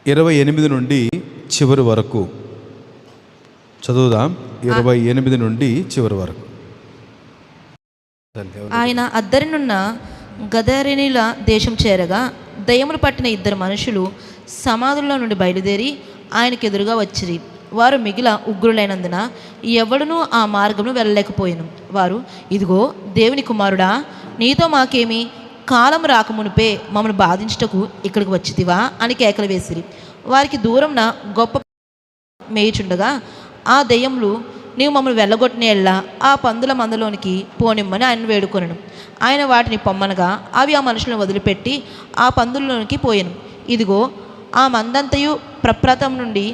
28 నుండి చివరి వరకు చదువుదాం. 28 నుండి చివరి వరకు. ఆయన అద్దరినున్న గదరేనీల దేశం చేరగా దయ్యములు పట్టిన 2 మనుషులు సమాధుల్లో నుండి బయలుదేరి ఆయనకు ఎదురుగా వచ్చిరి. వారు మిగిల ఉగ్రులైనందున ఎవడునూ ఆ మార్గమును వెళ్ళలేకపోయాను. వారు, ఇదిగో దేవుని కుమారుడా, నీతో మాకేమి, కాలం రాకమునిపే మమ్మల్ని బాధించుటకు ఇక్కడికి వచ్చితివా అని కేకలు వేసిరి. వారికి దూరంన గొప్ప మేయుచుండగా ఆ దెయ్యములు, నీవు మమ్మల్ని వెళ్ళగొట్టిన ఎల్లా ఆ పందుల మందలోనికి పోనిమ్మని ఆయన వేడుకొనెను. ఆయన వాటిని పొమ్మనగా అవి ఆ మనుషులను వదిలిపెట్టి ఆ పందుల్లోనికి పోయెను. ఇదిగో ఆ మందంతయు ప్రప్రథం నుండి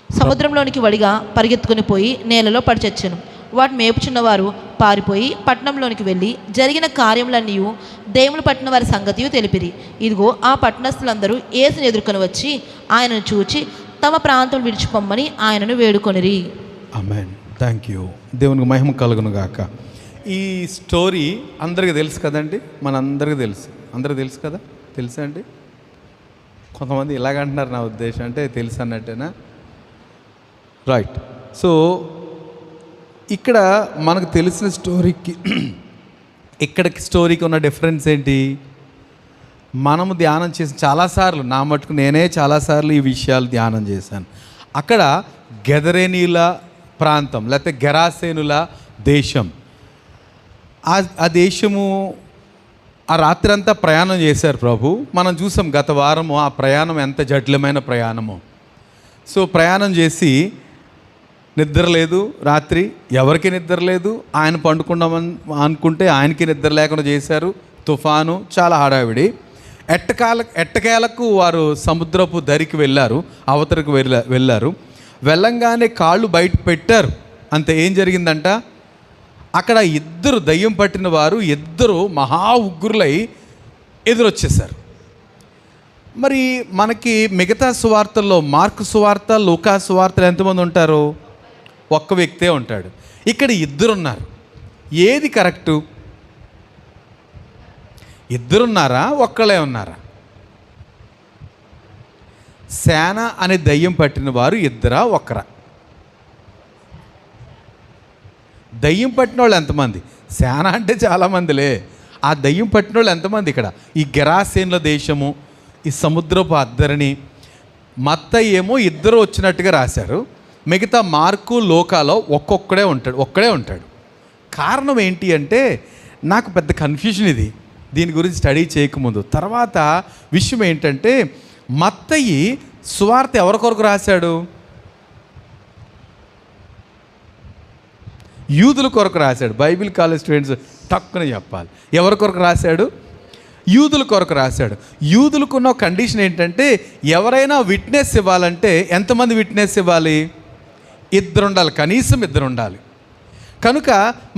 సముద్రంలోనికి వడిగా పరిగెత్తుకుని పోయి నేలలో పడిచచ్చెను. వాటిని మేపుచున్నవారు పారిపోయి పట్టణంలోనికి వెళ్ళి జరిగిన కార్యములన్నీ దెయ్యములు పట్టిన వారి సంగతియు తెలిపిరి. ఇదిగో ఆ పట్టణస్థులందరూ యేసుని ఎదుర్కొని వచ్చి ఆయనను చూచి తమ ప్రాంతం విడిచిపోమ్మని ఆయనను వేడుకొనిరి. ఆమేన్. Thank you. దేవునికి మహిమ కలుగును గాక. ఈ స్టోరీ అందరికీ తెలుసు కదండి, మనందరికీ తెలుసు. అందరికీ తెలుసు కదా? తెలుసా అండి? కొంతమంది ఇలాగంటున్నారు, నా ఉద్దేశం అంటే తెలుసు అన్నట్టేనా? రైట్. సో ఇక్కడ మనకు తెలిసిన స్టోరీకి ఇక్కడికి స్టోరీకి ఉన్న డిఫరెన్స్ ఏంటి? మనము ధ్యానం చేసి చాలాసార్లు, నా మటుకు నేనే చాలాసార్లు ఈ విషయాలు ధ్యానం చేశాను. అక్కడ గెదరేనీల ప్రాంతం లేకపోతే గెరాసేనుల దేశం, ఆ దేశము ఆ రాత్రి అంతా ప్రయాణం చేశారు ప్రభు. మనం చూసాం గత వారము ఆ ప్రయాణం ఎంత జటిలమైన ప్రయాణమో. సో ప్రయాణం చేసి నిద్ర లేదు, రాత్రి ఎవరికి నిద్ర లేదు. ఆయన పండుకుందామని అనుకుంటే ఆయనకి నిద్ర లేకుండా చేశారు. తుఫాను, చాలా హడావిడి. ఎట్టకేలకు వారు సముద్రపు దరికి వెళ్ళారు, అవతలకు వెళ్ళారు. వెళ్ళంగానే కాళ్ళు బయట పెట్టారు. అంతే. ఏం జరిగిందంట? అక్కడ 2 దయ్యం పట్టిన వారు 2 మహా ఉగ్రులై ఎదురొచ్చేశారు. మరి మనకి మిగతా సువార్తల్లో మార్కు సువార్త, లూకా సువార్తలు ఎంతమంది ఉంటారు? ఒక్క వ్యక్తే ఉంటాడు. ఇక్కడ 2 ఉన్నారు. ఏది కరెక్టు? 2 ఉన్నారా, ఒక్కళ్ళే ఉన్నారా? సేన అనే దయ్యం పట్టిన వారు 2రా, ఒక్కరా? దయ్యం పట్టిన వాళ్ళు ఎంతమంది? సేన అంటే చాలామందిలే. ఆ దయ్యం పట్టిన వాళ్ళు ఎంతమంది? ఇక్కడ ఈ గెరాసేనుల దేశము, ఈ సముద్రపు అద్దరిని, మత్తయి ఏమో 2 వచ్చినట్టుగా రాశారు. మిగతా మార్కు, లోకాలో ఒక్కడే ఉంటాడు. కారణం ఏంటి అంటే, నాకు పెద్ద కన్ఫ్యూజన్ ఇది, దీని గురించి స్టడీ చేయకముందు. తర్వాత విషయం ఏంటంటే, మత్తయి సువార్త ఎవరి కొరకు రాశాడు? యూదుల కొరకు రాశాడు. బైబిల్ కాలేజ్ స్టూడెంట్స్ తక్కువ చెప్పాలి. ఎవరి కొరకు రాశాడు? యూదుల కొరకు రాశాడు. యూదులకున్న కండిషన్ ఏంటంటే, ఎవరైనా విట్నెస్ ఇవ్వాలంటే ఎంతమంది విట్నెస్ ఇవ్వాలి? 2 ఉండాలి, కనీసం 2 ఉండాలి. కనుక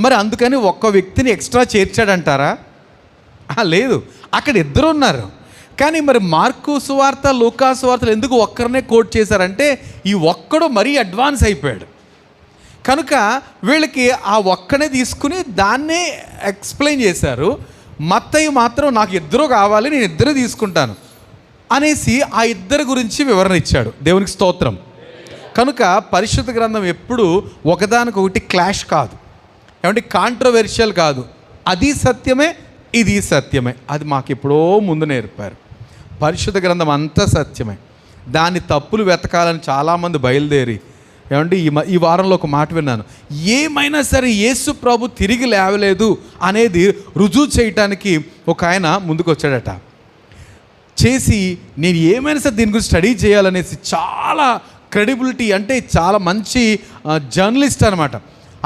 మరి అందుకని ఒక్క వ్యక్తిని ఎక్స్ట్రా చేర్చాడంటారా? లేదు, అక్కడ 2 ఉన్నారు. కానీ మరి మార్కు సువార్త, లూకా సువార్తలు ఎందుకు ఒక్కరినే కోట్ చేశారంటే, ఈ ఒక్కడు మరీ అడ్వాన్స్ అయిపోయాడు. కనుక వీళ్ళకి ఆ ఒక్కనే తీసుకుని దాన్నే ఎక్స్ప్లెయిన్ చేశారు. మత్తయి మాత్రం నాకు 2 కావాలి, నేను 2 తీసుకుంటాను అనేసి ఆ 2 గురించి వివరణ ఇచ్చాడు. దేవునికి స్తోత్రం. కనుక పరిశుద్ధ గ్రంథం ఎప్పుడు ఒకదానికొకటి క్లాష్ కాదు, ఏమంటే కాంట్రవర్షియల్ కాదు. అది సత్యమే, ఇది సత్యమే. అది మాకు ఎప్పుడో ముందు నేర్పారు. పరిశుద్ధ గ్రంథం అంతా సత్యమే. దాని తప్పులు వెతకాలని చాలామంది బయలుదేరి, ఏమంటే ఈ వారంలో ఒక మాట విన్నాను, ఏమైనా సరే యేసు ప్రభు తిరిగి లేవలేదు అనేది రుజువు చేయటానికి ఒక ఆయన ముందుకు వచ్చాడట. చేసి నేను ఏమైనా సరే దీని గురించి స్టడీ చేయాలనేసి చాలా క్రెడిబిలిటీ, అంటే చాలా మంచి జర్నలిస్ట్ అనమాట.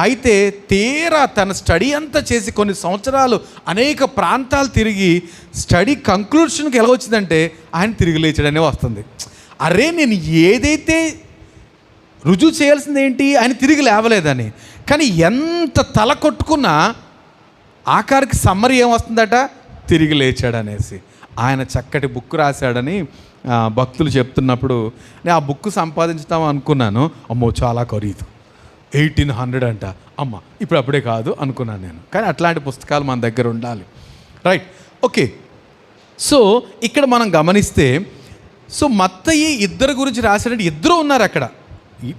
అయితే తీరా తన స్టడీ అంతా చేసి కొన్ని సంవత్సరాలు అనేక ప్రాంతాలు తిరిగి స్టడీ కంక్లూషన్కి ఎలా వచ్చిందంటే, ఆయన తిరిగి లేచాడనే వస్తుంది. అరే, నేను ఏదైతే రుజువు చేయాల్సింది ఏంటి, ఆయన తిరిగి లేవలేదని. కానీ ఎంత తల కొట్టుకున్నా ఆఖరికి సమ్మరి ఏమొస్తుందట, తిరిగి లేచాడనేసి. ఆయన చక్కటి బుక్ రాశాడని భక్తులు చెప్తున్నప్పుడు నేను ఆ బుక్ సంపాదించుతాం అనుకున్నాను. అమ్మో, చాలా ఖరీదు, 1800 అంట. అమ్మ, ఇప్పుడు అప్పుడే కాదు అనుకున్నాను నేను. కానీ అట్లాంటి పుస్తకాలు మన దగ్గర ఉండాలి. Right, okay. సో ఇక్కడ మనం గమనిస్తే సో మత్తయి ఇద్దరు గురించి రాశాడంటే ఇద్దరు ఉన్నారు అక్కడ. ఈ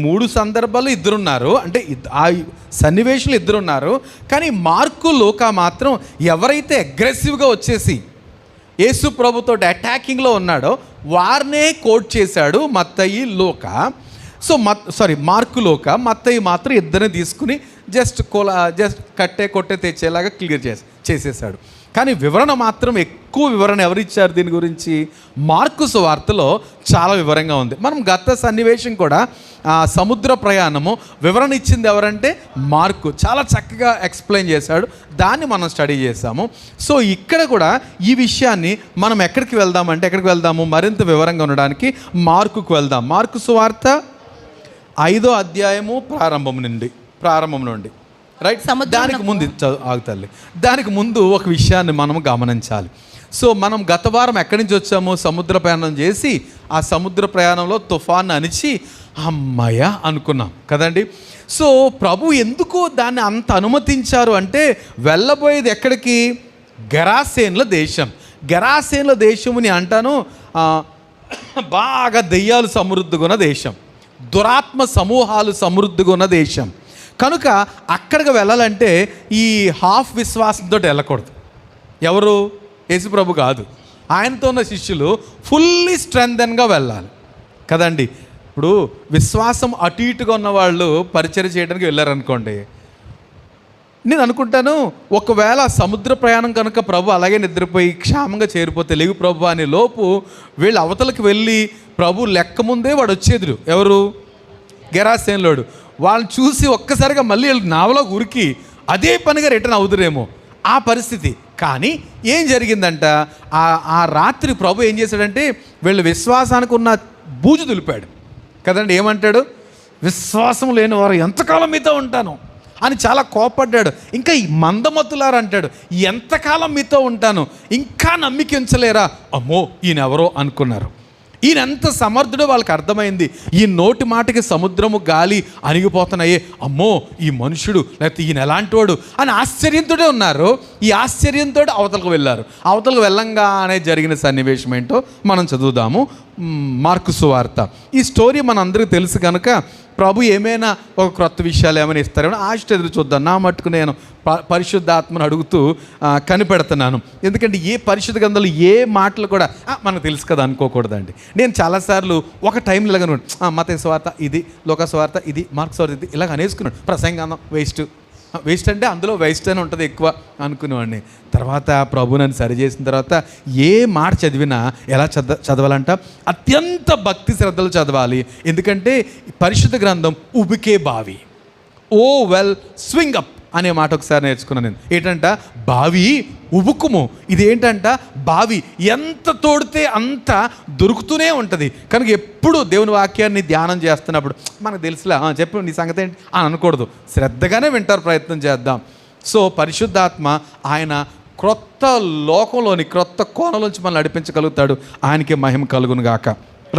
మూడు సందర్భాల్లో ఇద్దరు ఉన్నారు, అంటే ఆ సన్నివేశాలు ఇద్దరు ఉన్నారు. కానీ మార్కు లూకా మాత్రం ఎవరైతే అగ్రెసివ్గా వచ్చేసి యేసు ప్రభుతో అటాకింగ్లో ఉన్నాడో వారినే కోట్ చేశాడు మత్తయి లూకా. సో మార్కు లూకా. మత్తయి మాత్రం ఇద్దరిని తీసుకుని జస్ట్ కొట్టే తెచ్చేలాగా క్లియర్ చేసేసాడు. కానీ వివరణ మాత్రం ఎక్కువ వివరణ ఎవరిచ్చారు దీని గురించి? మార్కు సువార్తలో చాలా వివరంగా ఉంది. మనం గత సన్నివేశం కూడా సముద్ర ప్రయాణము వివరణ ఇచ్చింది ఎవరంటే మార్కు. చాలా చక్కగా ఎక్స్ప్లెయిన్ చేశాడు, దాన్ని మనం స్టడీ చేసాము. సో ఇక్కడ కూడా ఈ విషయాన్ని మనం ఎక్కడికి వెళ్దాము మరింత వివరంగా ఉండడానికి మార్కుకు వెళ్దాం. మార్కు సువార్త 5వ అధ్యాయము ప్రారంభం నుండి రైట్. దానికి ముందు ఆగుతల్లి, దానికి ముందు ఒక విషయాన్ని మనం గమనించాలి. సో మనం గత వారం ఎక్కడి నుంచి వచ్చాము? సముద్ర ప్రయాణం చేసి ఆ సముద్ర ప్రయాణంలో తుఫాన్ అణిచి అమ్మయ్య అనుకున్నాం కదండి. సో ప్రభు ఎందుకు దాన్ని అంత అనుమతించారు అంటే వెళ్ళబోయేది ఎక్కడికి? గెరాసేన్ల దేశముని అంటాను. బాగా దెయ్యాలు సమృద్ధిగా ఉన్న దేశం, దురాత్మ సమూహాలు సమృద్ధిగా ఉన్న దేశం. కనుక అక్కడికి వెళ్ళాలంటే ఈ హాఫ్ విశ్వాసంతో వెళ్ళకూడదు. ఎవరు? యేసుప్రభు కాదు, ఆయనతో ఉన్న శిష్యులు ఫుల్లీ స్ట్రెంథన్గా వెళ్ళాలి కదండి. ఇప్పుడు విశ్వాసం అటు ఇటుగా ఉన్న వాళ్ళు పరిచయం చేయడానికి వెళ్ళారనుకోండి, నేను అనుకుంటాను ఒకవేళ సముద్ర ప్రయాణం కనుక ప్రభు అలాగే నిద్రపోయి క్షేమంగా చేరిపోతే లేవు ప్రభు అనే లోపు వీళ్ళు అవతలకి వెళ్ళి ప్రభు లెక్క ముందే వాడు వచ్చేదురు. ఎవరు? గెరాసేనులోడు. వాళ్ళని చూసి ఒక్కసారిగా మళ్ళీ నావలో ఉరికి అదే పనిగా రిటర్న్ అవుతురేమో ఆ పరిస్థితి. కానీ ఏం జరిగిందంట, ఆ రాత్రి ప్రభు ఏం చేశాడంటే వీళ్ళు విశ్వాసానికి ఉన్న బూజు దులిపాడు కదండి. ఏమంటాడు? విశ్వాసం లేని వారు ఎంతకాలం మీతో ఉంటాను అని చాలా కోపడ్డాడు. ఇంకా ఈ మందమతులారు అంటాడు, ఎంతకాలం మీతో ఉంటాను, ఇంకా నమ్మిక ఉంచలేరా? అమ్మో ఈయన ఎవరో అనుకున్నారు. ఈయన ఎంత సమర్థుడో వాళ్ళకి అర్థమైంది. ఈ నోటి మాటకి సముద్రము గాలి అణిగిపోతున్నాయే, అమ్మో ఈ మనుషుడు లేకపోతే ఈయన ఎలాంటి వాడు అని ఆశ్చర్యంతోనే ఉన్నారు. ఈ ఆశ్చర్యంతో అవతలకు వెళ్ళారు. అవతలకు వెళ్ళంగానే జరిగిన సన్నివేశం ఏంటో మనం చదువుదాము. మార్కు సువార్త. ఈ స్టోరీ మనందరికీ తెలుసు కనుక ప్రభు ఏమైనా ఒక క్రొత్త విషయాలు ఏమైనా ఇస్తారేమో ఆశ ఎదురు చూద్దాం. నా మట్టుకు నేను పరిశుద్ధాత్మను అడుగుతూ కనిపెడుతున్నాను. ఎందుకంటే ఏ పరిశుద్ధ గ్రంథాలు ఏ మాటలు కూడా మనకు తెలుసు కదా అనుకోకూడదండి. నేను చాలాసార్లు ఒక టైంలో ఇలాగ మత్తయి సువార్త ఇది, లోకా సువార్త ఇది, మార్కు సువార్త ఇది ఇలాగ అనేసుకున్నాను. ప్రసంగానం వేస్ట్ అంటే అందులో వేస్ట్ అని ఉంటుంది ఎక్కువ అనుకునేవాడిని. తర్వాత ప్రభు నన్ను సరి చేసిన తర్వాత ఏ మాట చదివినా ఎలా చదవాలంట? అత్యంత భక్తి శ్రద్ధలు చదవాలి. ఎందుకంటే పరిశుద్ధ గ్రంథం ఉబికే బావి, ఓ వెల్ స్వింగ్ అప్ అనే మాట ఒకసారి నేర్చుకున్నాను నేను. ఏంటంట? బావి ఉబుకుము. ఇది ఏంటంట? బావి ఎంత తోడితే అంత దొరుకుతూనే ఉంటుంది. కనుక ఎప్పుడు దేవుని వాక్యాన్ని ధ్యానం చేస్తున్నప్పుడు మనకు తెలుసులా చెప్పు నీ సంగతి ఏంటి అని అనకూడదు, శ్రద్ధగానే వింటారు, ప్రయత్నం చేద్దాం. సో పరిశుద్ధాత్మ ఆయన క్రొత్త లోకంలోని క్రొత్త కోణలోంచి మనల్ని నడిపించగలుగుతాడు. ఆయనకే మహిమ కలుగును గాక.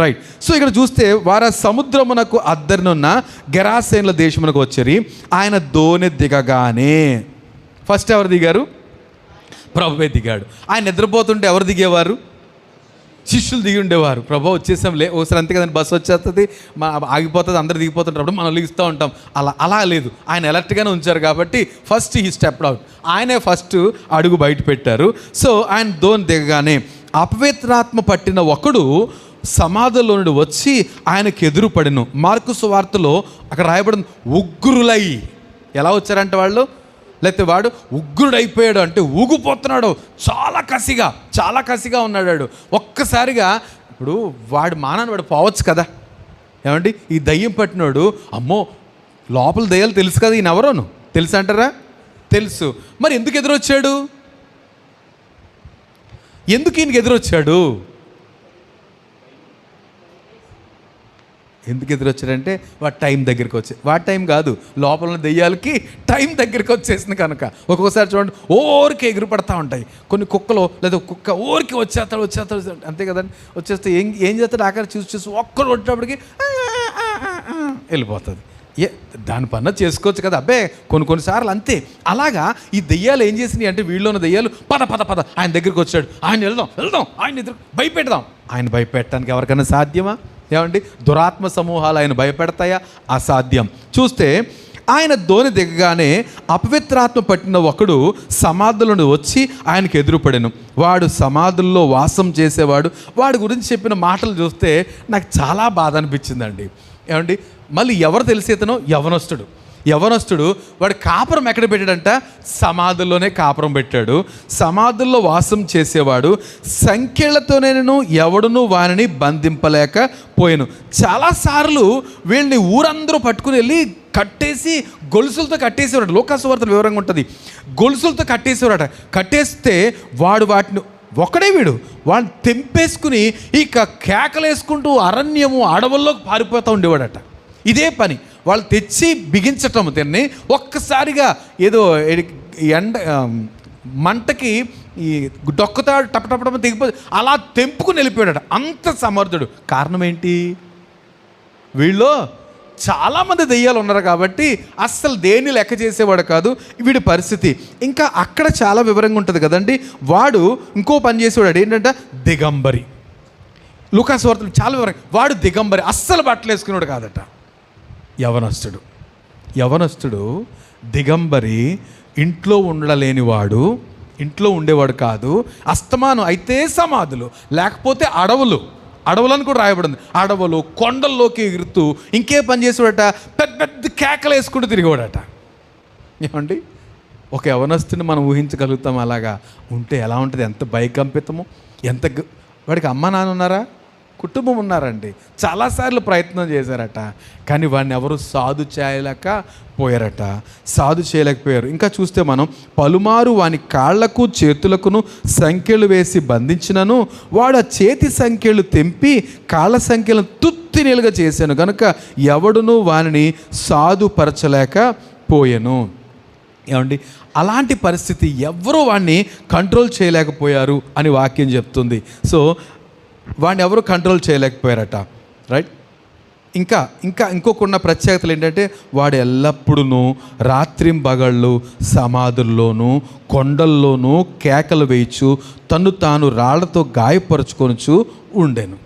రైట్. సో ఇక్కడ చూస్తే వారు సముద్రమునకు అద్దరినున్న గెరాసేన్ల దేశమునకు వచ్చి ఆయన దోణి దిగగానే ఫస్ట్ ఎవరు దిగారు? ప్రభువే దిగాడు. ఆయన నిద్రపోతుంటే ఎవరు దిగేవారు? శిష్యులు దిగి ఉండేవారు. ప్రభు వచ్చేసాంలే ఒకసారి అంతే కదండి, బస్సు వచ్చేస్తుంది ఆగిపోతుంది, అందరు దిగిపోతుంటారు, మనం లిగిస్తూ ఉంటాం. అలా లేదు, ఆయన అలర్ట్గానే ఉంచారు కాబట్టి ఫస్ట్ హీ స్టెప్డ్ అవుట్. ఆయనే ఫస్ట్ అడుగు బయట పెట్టారు. సో ఆయన దోణి దిగగానే అపవిత్రాత్మ పట్టిన ఒకడు సమాధిలో నుండి వచ్చి ఆయనకు ఎదురు పడిను. మార్కు సువార్తలో అక్కడ రాయబడింది ఉగ్రులై. ఎలా వచ్చారంటే వాళ్ళు, లేకపోతే వాడు ఉగ్రుడైపోయాడు అంటే ఊగిపోతున్నాడు, చాలా కసిగా ఉన్నాడు. ఒక్కసారిగా ఇప్పుడు వాడు మానని వాడు పోవచ్చు కదా ఏమండి. ఈ దయ్యం పట్టినోడు అమ్మో లోపల దయ్యాలు తెలుసు కదా, ఈయన ఎవరోను తెలుసు అంటారా? తెలుసు. మరి ఎందుకు ఎదురొచ్చాడు? ఎందుకు ఈయనకి ఎదురొచ్చాడు? ఎందుకు ఎదురొచ్చాడంటే వాడు టైం దగ్గరికి వాడి టైం కాదు, లోపల ఉన్న దెయ్యాలకి టైం దగ్గరికి వచ్చేసింది కనుక. ఒక్కొక్కసారి చూడండి ఓరికి ఎగురుపడతా ఉంటాయి కొన్ని కుక్కలు, లేదా కుక్క ఓరికి వచ్చేస్తాడు అంతే కదండి. వచ్చేస్తే ఏం చేస్తాడు? ఆఖరి చూసి ఒక్కరు వచ్చేటప్పటికి వెళ్ళిపోతుంది. దాని పన్న చేసుకోవచ్చు కదా, అబ్బే కొన్నిసార్లు అంతే. అలాగా ఈ దెయ్యాలు ఏం చేసినాయి అంటే, వీళ్ళలోని దెయ్యాలు పద పద పద ఆయన దగ్గరికి వచ్చాడు, ఆయన వెళ్దాం ఆయన ఎదురు భయపెడదాం. ఆయన భయపెట్టడానికి ఎవరికైనా సాధ్యమా? ఏమండి, దురాత్మ సమూహాలు ఆయన భయపెడతాయా? అసాధ్యం. చూస్తే ఆయన ధోని దిగగానే అపవిత్రాత్మ పట్టిన ఒకడు సమాధులను వచ్చి ఆయనకు ఎదురుపడెను. వాడు సమాధుల్లో వాసం చేసేవాడు. వాడి గురించి చెప్పిన మాటలు చూస్తే నాకు చాలా బాధ అనిపించిందండి. ఏమండి, మళ్ళీ ఎవరు తెలిసి ఇతను యవనస్తుడు. వాడు కాపురం ఎక్కడ పెట్టాడంట? సమాధుల్లోనే కాపురం పెట్టాడు. సమాధుల్లో వాసం చేసేవాడు. సంఖ్యలతోనేను ఎవడును వారిని బంధింపలేకపోయాను. చాలాసార్లు వీళ్ళని ఊరందరూ పట్టుకుని వెళ్ళి కట్టేసి గొలుసులతో కట్టేసేవాడు. లోకాసు వార్తల వివరంగా ఉంటుంది. గొలుసులతో కట్టేసేవాడట. కట్టేస్తే వాడు వాటిని వాడిని తెంపేసుకుని ఇక కేకలేసుకుంటూ అరణ్యము అడవుల్లోకి పారిపోతూ ఉండేవాడట. ఇదే పని వాళ్ళు తెచ్చి బిగించటం. దీన్ని ఒక్కసారిగా ఏదో మంటకి ఈ డొక్కతాడు టపటపటం తెగిపోయి అలా తెంపుకుని వెళ్ళిపోయాడట. అంత సమర్థుడు. కారణం ఏంటి? వీళ్ళు చాలామంది దెయ్యాలు ఉన్నారు కాబట్టి అస్సలు దేన్ని లెక్క చేసేవాడు కాదు. వీడి పరిస్థితి ఇంకా అక్కడ చాలా వివరంగా ఉంటుంది కదండి. వాడు ఇంకో పని చేసేవాడు ఏంటంటే దిగంబరి. లూకాసు వార్తలు చాలా వివరంగా, వాడు దిగంబరి, అస్సలు బట్టలు వేసుకున్నాడు కాదట. యవనస్తుడు దిగంబరి, ఇంట్లో ఉండలేనివాడు, ఇంట్లో ఉండేవాడు కాదు. అస్తమానం అయితే సమాధులు, లేకపోతే అడవులను కూడా రాయబడింది. అడవులు కొండల్లోకి ఎగురుతూ ఇంకే పని చేసేవాడట, పెద్ద పెద్ద కేకలు వేసుకుంటూ తిరిగేవాడట. ఏమండి, ఒక యవనస్తుని మనం ఊహించగలుగుతాం. అలాగా ఉంటే ఎలా ఉంటుంది? ఎంత భయకంపితము! వాడికి అమ్మ నాన్న ఉన్నారా? కుటుంబం ఉన్నారండి. చాలాసార్లు ప్రయత్నం చేశారట, కానీ వాడిని ఎవరు సాధు చేయలేకపోయారు. ఇంకా చూస్తే మనం పలుమారు వాని కాళ్లకు చేతులకును సంఖ్యలు వేసి బంధించినను వాడు ఆ చేతి సంఖ్యలు తెంపి కాళ్ళ సంఖ్యలను తుత్తినీలుగా చేశాను కనుక ఎవడును వానిని సాధుపరచలేకపోయాను. ఏమండి, అలాంటి పరిస్థితి, ఎవరు వాడిని కంట్రోల్ చేయలేకపోయారు అని వాక్యం చెప్తుంది. సో వాడిని ఎవరు కంట్రోల్ చేయలేకపోయారట. రైట్. ఇంకొకన్న ప్రత్యేకతలు ఏంటంటే, వాడు ఎల్లప్పుడూ రాత్రింబగళ్ళు సమాధుల్లోనూ కొండల్లోనూ కేకలు వేయచ్చు, తను తాను రాళ్లతో గాయపరుచుకొనుచు ఉండేను.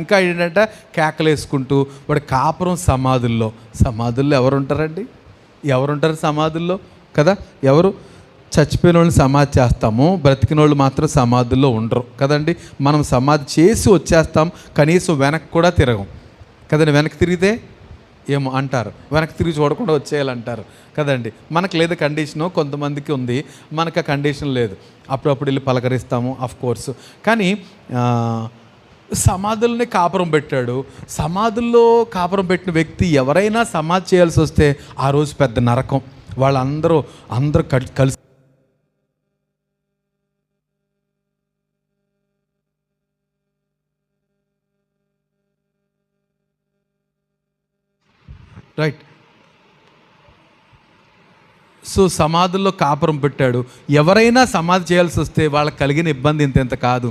ఇంకా ఏంటంటే కేకలు వేసుకుంటూ వాడు కాపురం సమాధుల్లో ఎవరుంటారు సమాధుల్లో కదా? ఎవరు? చచ్చిపోయిన వాళ్ళని సమాధి చేస్తాము, బ్రతికిన వాళ్ళు మాత్రం సమాధుల్లో ఉండరు కదండి. మనం సమాధి చేసి వచ్చేస్తాం, కనీసం వెనక్కి కూడా తిరగం కదండి. వెనక్కి తిరిగితే ఏమో అంటారు, వెనక్కి తిరిగి చూడకుండా వచ్చేయాలంటారు కదండి. మనకు లేదు కండిషను, కొంతమందికి ఉంది, మనకు ఆ కండిషన్ లేదు. అప్పుడప్పుడు వెళ్ళి పలకరిస్తాము కోర్సు. కానీ సమాధుల్ని కాపురం పెట్టాడు. సమాధుల్లో కాపురం పెట్టిన వ్యక్తి ఎవరైనా సమాధి చేయాల్సి వస్తే ఆ రోజు పెద్ద నరకం. వాళ్ళందరూ కలిసి రైట్. సో సమాధుల్లో కాపురం పెట్టాడు. ఎవరైనా సమాధి చేయాల్సి వస్తే వాళ్ళకి కలిగిన ఇబ్బంది ఇంత కాదు.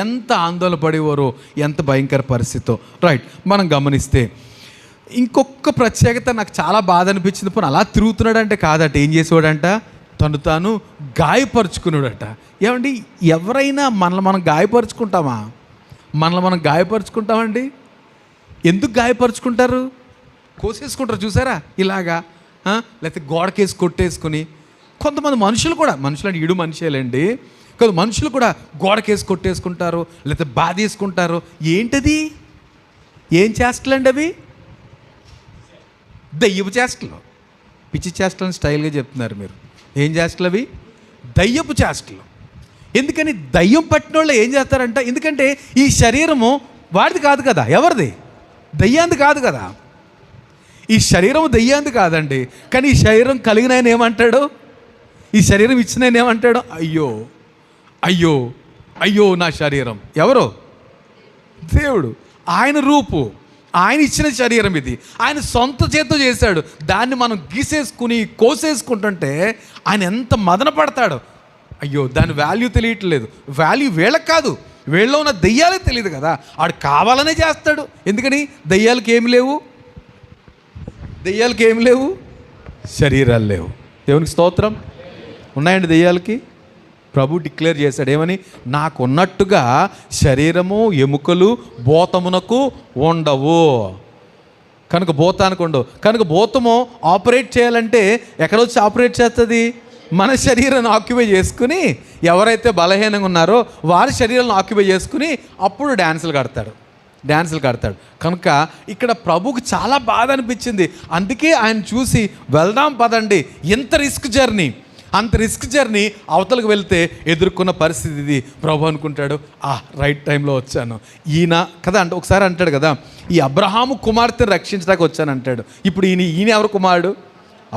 ఎంత ఆందోళన పడేవారో, ఎంత భయంకర పరిస్థితో. రైట్. మనం గమనిస్తే ఇంకొక ప్రత్యేకత నాకు చాలా బాధ అనిపించింది. పోనీ అలా తిరుగుతున్నాడంటే కాదట, ఏం చేసేవాడంట? తను తాను గాయపరుచుకున్నాడట. ఏమండి, ఎవరైనా మనల్ని మనం గాయపరుచుకుంటామండి. ఎందుకు గాయపరుచుకుంటారు? కోసేసుకుంటారు చూసారా, ఇలాగా, లేకపోతే గోడకేసి కొట్టేసుకుని. కొంతమంది మనుషులు అంటే ఇడు మనిషేలండి, కొంత మనుషులు కూడా గోడకేసి కొట్టేసుకుంటారు, లేకపోతే బాధేసుకుంటారు. ఏంటది? ఏం చేష్టలండి అవి? దయ్యపు చేష్టలు. పిచ్చి చేష్టలని స్టైల్గా చెప్తున్నారు మీరు. ఏం చేష్టలు అవి? దయ్యపు చేష్టలు. ఎందుకని? దయ్యం పట్టిన వాళ్ళు ఏం చేస్తారంట? ఎందుకంటే ఈ శరీరము వాడిది కాదు కదా. ఎవరిది? దయ్యాంది కాదు కదా. ఈ శరీరం దయ్యాంది కాదండి. కానీ ఈ శరీరం కలిగిన ఆయన ఏమంటాడు? ఈ శరీరం ఇచ్చిన ఆయన ఏమంటాడు? అయ్యో అయ్యో అయ్యో నా శరీరం. ఎవరు? దేవుడు. ఆయన రూపు, ఆయన ఇచ్చిన శరీరం ఇది. ఆయన సొంత చేత్తో చేశాడు. దాన్ని మనం గీసేసుకుని కోసేసుకుంటుంటే ఆయన ఎంత మదన పడతాడు. అయ్యో, దాని వాల్యూ తెలియట్లేదు. వాల్యూ వీళ్ళకి కాదు, వీళ్ళలో ఉన్న దయ్యాలే తెలియదు కదా. ఆడు కావాలనే చేస్తాడు. ఎందుకని? దయ్యాలకి ఏమి లేవు, దెయ్యాలకి ఏం లేవు, శరీరాలు లేవు. దేవునికి స్తోత్రం. ఉన్నాయండి దెయ్యాలకి? ప్రభు డిక్లేర్ చేశాడు ఏమని? నాకున్నట్టుగా శరీరము ఎముకలు భూతమునకు ఉండవు. కనుక భూతానికి ఉండవు. కనుక భూతము ఆపరేట్ చేయాలంటే ఎక్కడొచ్చి ఆపరేట్ చేస్తుంది? మన శరీరాన్ని ఆక్యుపై చేసుకుని, ఎవరైతే బలహీనంగా ఉన్నారో వారి శరీరాలను ఆక్యుపై చేసుకుని అప్పుడు డ్యాన్సులు కడతాడు. కనుక ఇక్కడ ప్రభుకు చాలా బాధ అనిపించింది. అందుకే ఆయన చూసి వెళ్దాం పదండి, ఎంత రిస్క్ జర్నీ, అంత రిస్క్ జర్నీ అవతలకు వెళ్తే ఎదుర్కొన్న పరిస్థితి ఇది. ప్రభు అనుకుంటాడు, రైట్ టైంలో వచ్చాను. ఈయన కదా అంటే ఒకసారి అంటాడు కదా, ఈ అబ్రహాము కుమార్తెను రక్షించడానికి వచ్చాను అంటాడు. ఇప్పుడు ఈయన ఎవరు కుమారుడు?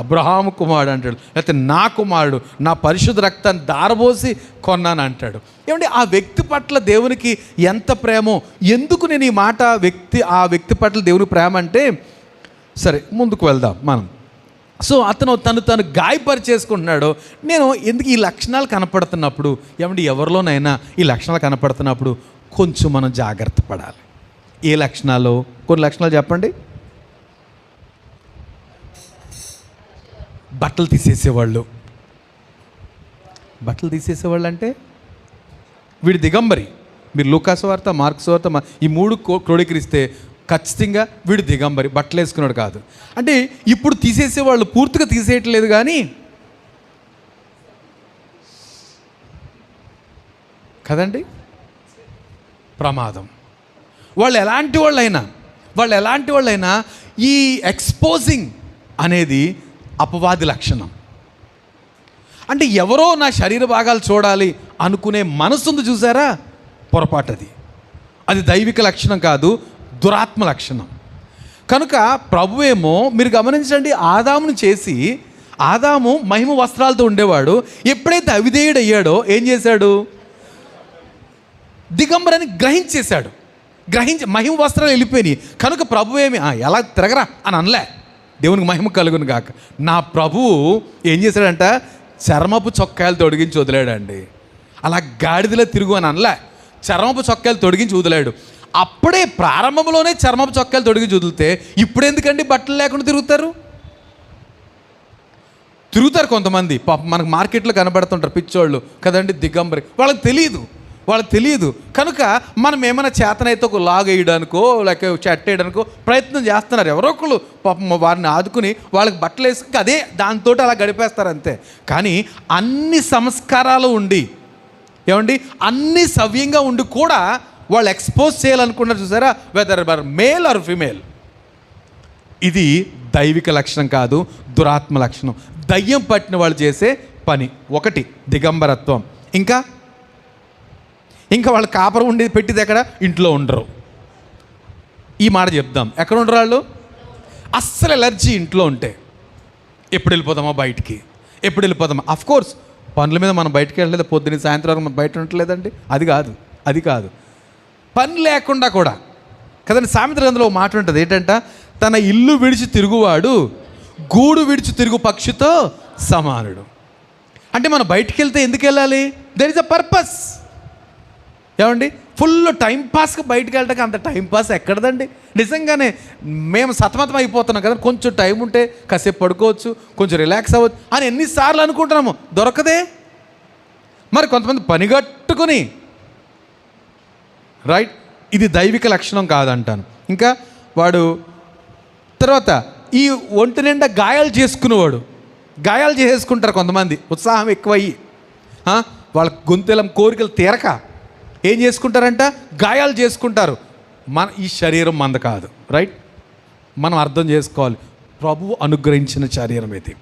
అబ్రహాము కుమారుడు అంటాడు. లేకపోతే నా కుమారుడు, నా పరిశుద్ధ రక్తాన్ని దారబోసి కొన్నాను అంటాడు. ఏమంటే ఆ వ్యక్తి పట్ల దేవునికి ఎంత ప్రేమో. ఎందుకు నేను ఈ మాట ఆ వ్యక్తి పట్ల దేవుని ప్రేమ అంటే, సరే ముందుకు వెళ్దాం మనం. సో అతను తను గాయపరిచేసుకుంటున్నాడు. నేను ఎందుకు ఈ లక్షణాలు కనపడుతున్నప్పుడు, ఏమంటే ఎవరిలోనైనా ఈ లక్షణాలు కనపడుతున్నప్పుడు కొంచెం మనం జాగ్రత్త పడాలి. ఏ లక్షణాలు? కొన్ని లక్షణాలు చెప్పండి. బట్టలు తీసేసేవాళ్ళు అంటే వీడి దిగంబరి. మీరు లూకాసు వార్త, మార్క్స్ వార్త ఈ 3 క్రోడీకరిస్తే ఖచ్చితంగా వీడు దిగంబరి, బట్టలు వేసుకున్నాడు కాదు. అంటే ఇప్పుడు తీసేసేవాళ్ళు పూర్తిగా తీసేయట్లేదు, కానీ కదండి ప్రమాదం. వాళ్ళు ఎలాంటి వాళ్ళైనా ఈ ఎక్స్పోజింగ్ అనేది అపవాది లక్షణం. అంటే ఎవరో నా శరీర భాగాలు చూడాలి అనుకునే మనసుంది చూసారా, పొరపాటు. అది దైవిక లక్షణం కాదు, దురాత్మ లక్షణం. కనుక ప్రభువేమో మీరు గమనించండి, ఆదామును చేసి, ఆదాము మహిమ వస్త్రాలతో ఉండేవాడు. ఎప్పుడైతే అవిధేయుడు అయ్యాడో ఏం చేశాడు? దిగంబరని గ్రహించి మహిమ వస్త్రాలు వెళ్ళిపోయినాయి. కనుక ప్రభువేమి ఎలా తిరగరా అని అనలే. దేవునికి మహిమ కలుగును గాక. నా ప్రభువు ఏం చేశాడంట? చర్మపు చొక్కాయలు తొడిగించి వదిలాడండి. అలా గాడిదలో తిరుగు అని అనలే, చర్మపు చొక్కాయలు తొడిగించి వదిలాడు. అప్పుడే ప్రారంభంలోనే చర్మపు చొక్కాయలు తొడిగించి వదిలితే ఇప్పుడు ఎందుకండి బట్టలు లేకుండా తిరుగుతారు కొంతమంది. పాపం మనకు మార్కెట్లో కనబడుతుంటారు పిచ్చోళ్ళు కదండి, దిగంబరి. వాళ్ళకి తెలియదు. కనుక మనం ఏమైనా చేతనైతే ఒక లాగ్ వేయడానికో లేక చెట్ట వేయడానికో ప్రయత్నం చేస్తున్నారు. ఎవరో ఒకళ్ళు పాపం వారిని ఆదుకుని వాళ్ళకి బట్టలు వేసుకుని అదే దాంతో అలా గడిపేస్తారు అంతే. కానీ అన్ని సంస్కారాలు ఉండి, ఏమండి అన్ని సవ్యంగా ఉండి కూడా వాళ్ళు ఎక్స్పోజ్ చేయాలనుకున్నారు చూసారా, వెదర్ మేల్ ఆర్ ఫిమేల్. ఇది దైవిక లక్షణం కాదు, దురాత్మ లక్షణం. దయ్యం పట్టిన వాళ్ళు చేసే పని. ఒకటి దిగంబరత్వం. ఇంకా వాళ్ళు కాపరం ఉండేది పెట్టింది ఎక్కడ? ఇంట్లో ఉండరు. ఈ మాట చెప్దాం, ఎక్కడ ఉండరు వాళ్ళు? అస్సలు ఎలర్జీ ఇంట్లో ఉంటే. ఎప్పుడు వెళ్ళిపోదామా బయటికి, ఎప్పుడు వెళ్ళిపోదామా? అఫ్కోర్స్ పనుల మీద మనం బయటికి వెళ్ళలేదు, పొద్దున్న సాయంత్రం వరకు మనం బయట ఉండట్లేదండి. అది కాదు పని లేకుండా కూడా కదండి. సామెత గ్రంథంలో ఒక మాట ఉంటుంది, ఏంటంట? తన ఇల్లు విడిచి తిరుగువాడు గూడు విడిచి తిరుగు పక్షితో సమానుడు. అంటే మనం బయటికి వెళ్తే ఎందుకు వెళ్ళాలి? There is a purpose. ఏమండి ఫుల్ టైంపాస్గా బయటికి వెళ్ళడానికి అంత టైంపాస్ ఎక్కడదండి? నిజంగానే మేము సతమతం అయిపోతున్నాం కదా, కొంచెం టైం ఉంటే కాసేపు పడుకోవచ్చు, కొంచెం రిలాక్స్ అవ్వచ్చు అని ఎన్నిసార్లు అనుకుంటున్నాము, దొరకదే. మరి కొంతమంది పనిగట్టుకుని రైట్, ఇది దైవిక లక్షణం కాదంటాను. ఇంకా వాడు తర్వాత ఈ ఒంటి నిండా గాయాలు చేసుకుంటారు కొంతమంది, ఉత్సాహం ఎక్కువయ్యి వాళ్ళ గొంతెలం కోరికలు తీరక ఏం చేసుకుంటారంట? గాయాలు చేసుకుంటారు. ఈ శరీరం మంద కాదు, రైట్? మనం అర్థం చేసుకోవాలి, ప్రభువు అనుగ్రహించిన శరీరం ఇది.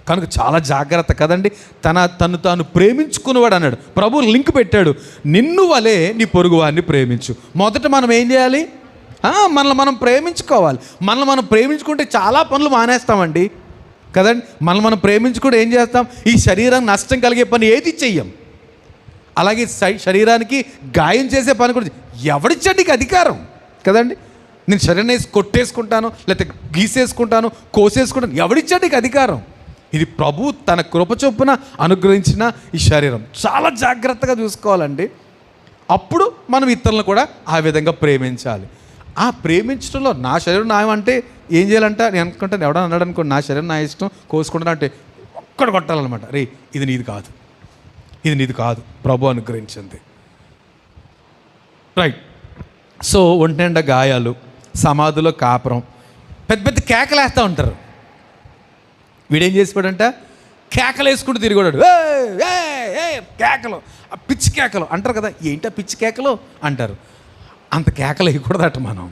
కనుక చాలా జాగ్రత్త కదండి. తను తాను ప్రేమించుకునేవాడు అన్నాడు. ప్రభు లింక్ పెట్టాడు, నిన్ను వలే నీ పొరుగు వారిని ప్రేమించు. మొదట మనం ఏం చేయాలి? మనల్ని మనం ప్రేమించుకోవాలి. మనల్ని మనం ప్రేమించుకుంటే చాలా పనులు మానేస్తామండి కదండి. మనం ప్రేమించుకుంటే ఏం చేస్తాం? ఈ శరీరానికి నష్టం కలిగే పని ఏది చెయ్యం. అలాగే శరీరానికి గాయం చేసే పని కూడా ఎవడిచ్చాడు నీకు అధికారం కదండి? నేను శరీరం వేసి కొట్టేసుకుంటాను, లేకపోతే గీసేసుకుంటాను, కోసేసుకుంటాను, ఎవడిచ్చాడు నీకు అధికారం? ఇది ప్రభు తన కృప చొప్పున అనుగ్రహించిన ఈ శరీరం. చాలా జాగ్రత్తగా చూసుకోవాలండి. అప్పుడు మనం ఇతరులను కూడా ఆ విధంగా ప్రేమించాలి. ఆ ప్రేమించడంలో నా శరీరం నాయం అంటే ఏం చేయాలంట, నేను అనుకుంటాను ఎవడన్నా అన్నాడు అనుకోండి, నా శరీరం నా ఇష్టం కోసుకుంటాను అంటే ఒక్కడ కొట్టాలన్నమాట. రే ఇది నీది కాదు, ఇది నీది కాదు, ప్రభు అనుగ్రహించింది. రైట్. సో ఒంటి నిండా గాయాలు, సమాధిలో కాపురం, పెద్ద పెద్ద కేకలు వేస్తూ ఉంటారు. వీడేం చేసిపోయాడంట, కేకలు వేసుకుంటూ తిరిగాడు. కేకలు, ఆ పిచ్చి కేకలు అంటారు కదా, ఏంటి ఆ పిచ్చి కేకలు అంటారు. అంత కేకలు వేయకూడదట మనం.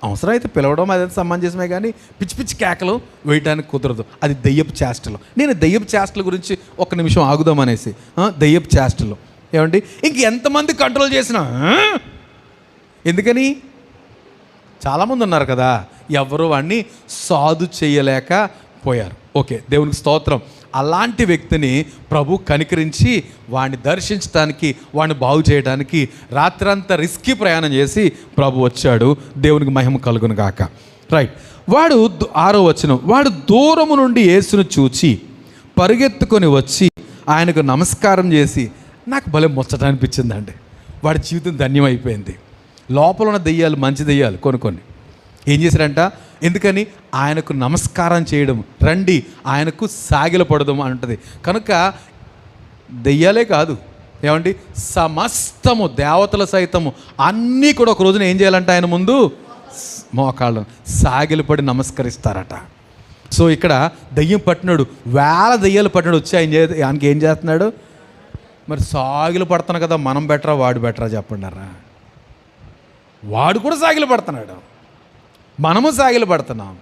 అవసరమైతే పిలవడం అదైతే సమంజసమే, కానీ పిచ్చి పిచ్చి కేకలు వేయడానికి కుదరదు. అది దెయ్యపు చేష్టలు. నేను దెయ్యపు చేష్టల గురించి ఒక నిమిషం ఆగుదాం అనేసి. దెయ్యపు చేష్టలు ఏమండి, ఇంక ఎంతమంది కంట్రోల్ చేసినా ఎందుకని, చాలామంది ఉన్నారు కదా, ఎవరు వాడిని సాధు చేయలేకపోయారు. ఓకే, దేవునికి స్తోత్రం. అలాంటి వ్యక్తిని ప్రభు కనికరించి వాడిని దర్శించడానికి, వాడిని బాగు చేయడానికి రాత్రంతా రిస్కీ ప్రయాణం చేసి ప్రభు వచ్చాడు. దేవునికి మహిమ కలుగును గాక. రైట్. వాడు 6వ వచనం, వాడు దూరము నుండి యేసును చూచి పరిగెత్తుకొని వచ్చి ఆయనకు నమస్కారం చేసి, నాకు భలే ముచ్చట అనిపించిందండి. వాడి జీవితం ధన్యమైపోయింది. లోపల ఉన్న దెయ్యాలు, మంచి దెయ్యాలు కొన్ని ఏం చేశారంట, ఎందుకని ఆయనకు నమస్కారం చేయడం, రండి ఆయనకు సాగిలపడదాం అంటది. కనుక దెయ్యాలే కాదు ఏమండి, సమస్తము దేవతల సైతము అన్నీ కూడా ఒక రోజున ఏం చేయాలంటే ఆయన ముందు మోకాళ్ళను సాగిలపడి నమస్కరిస్తారట. సో ఇక్కడ దెయ్యం పట్టినాడు, వేల దెయ్యాలు పట్టినాడు వచ్చి ఆయనకి ఏం చేస్తున్నాడు, మరి సాగిలు పడుతున్నాడు కదా, మనం బెటరా వాడు బెటరా చెప్పండారా? వాడు కూడా సాగిలు పడుతున్నాడు, మనము సాగిలు పడుతున్నాం.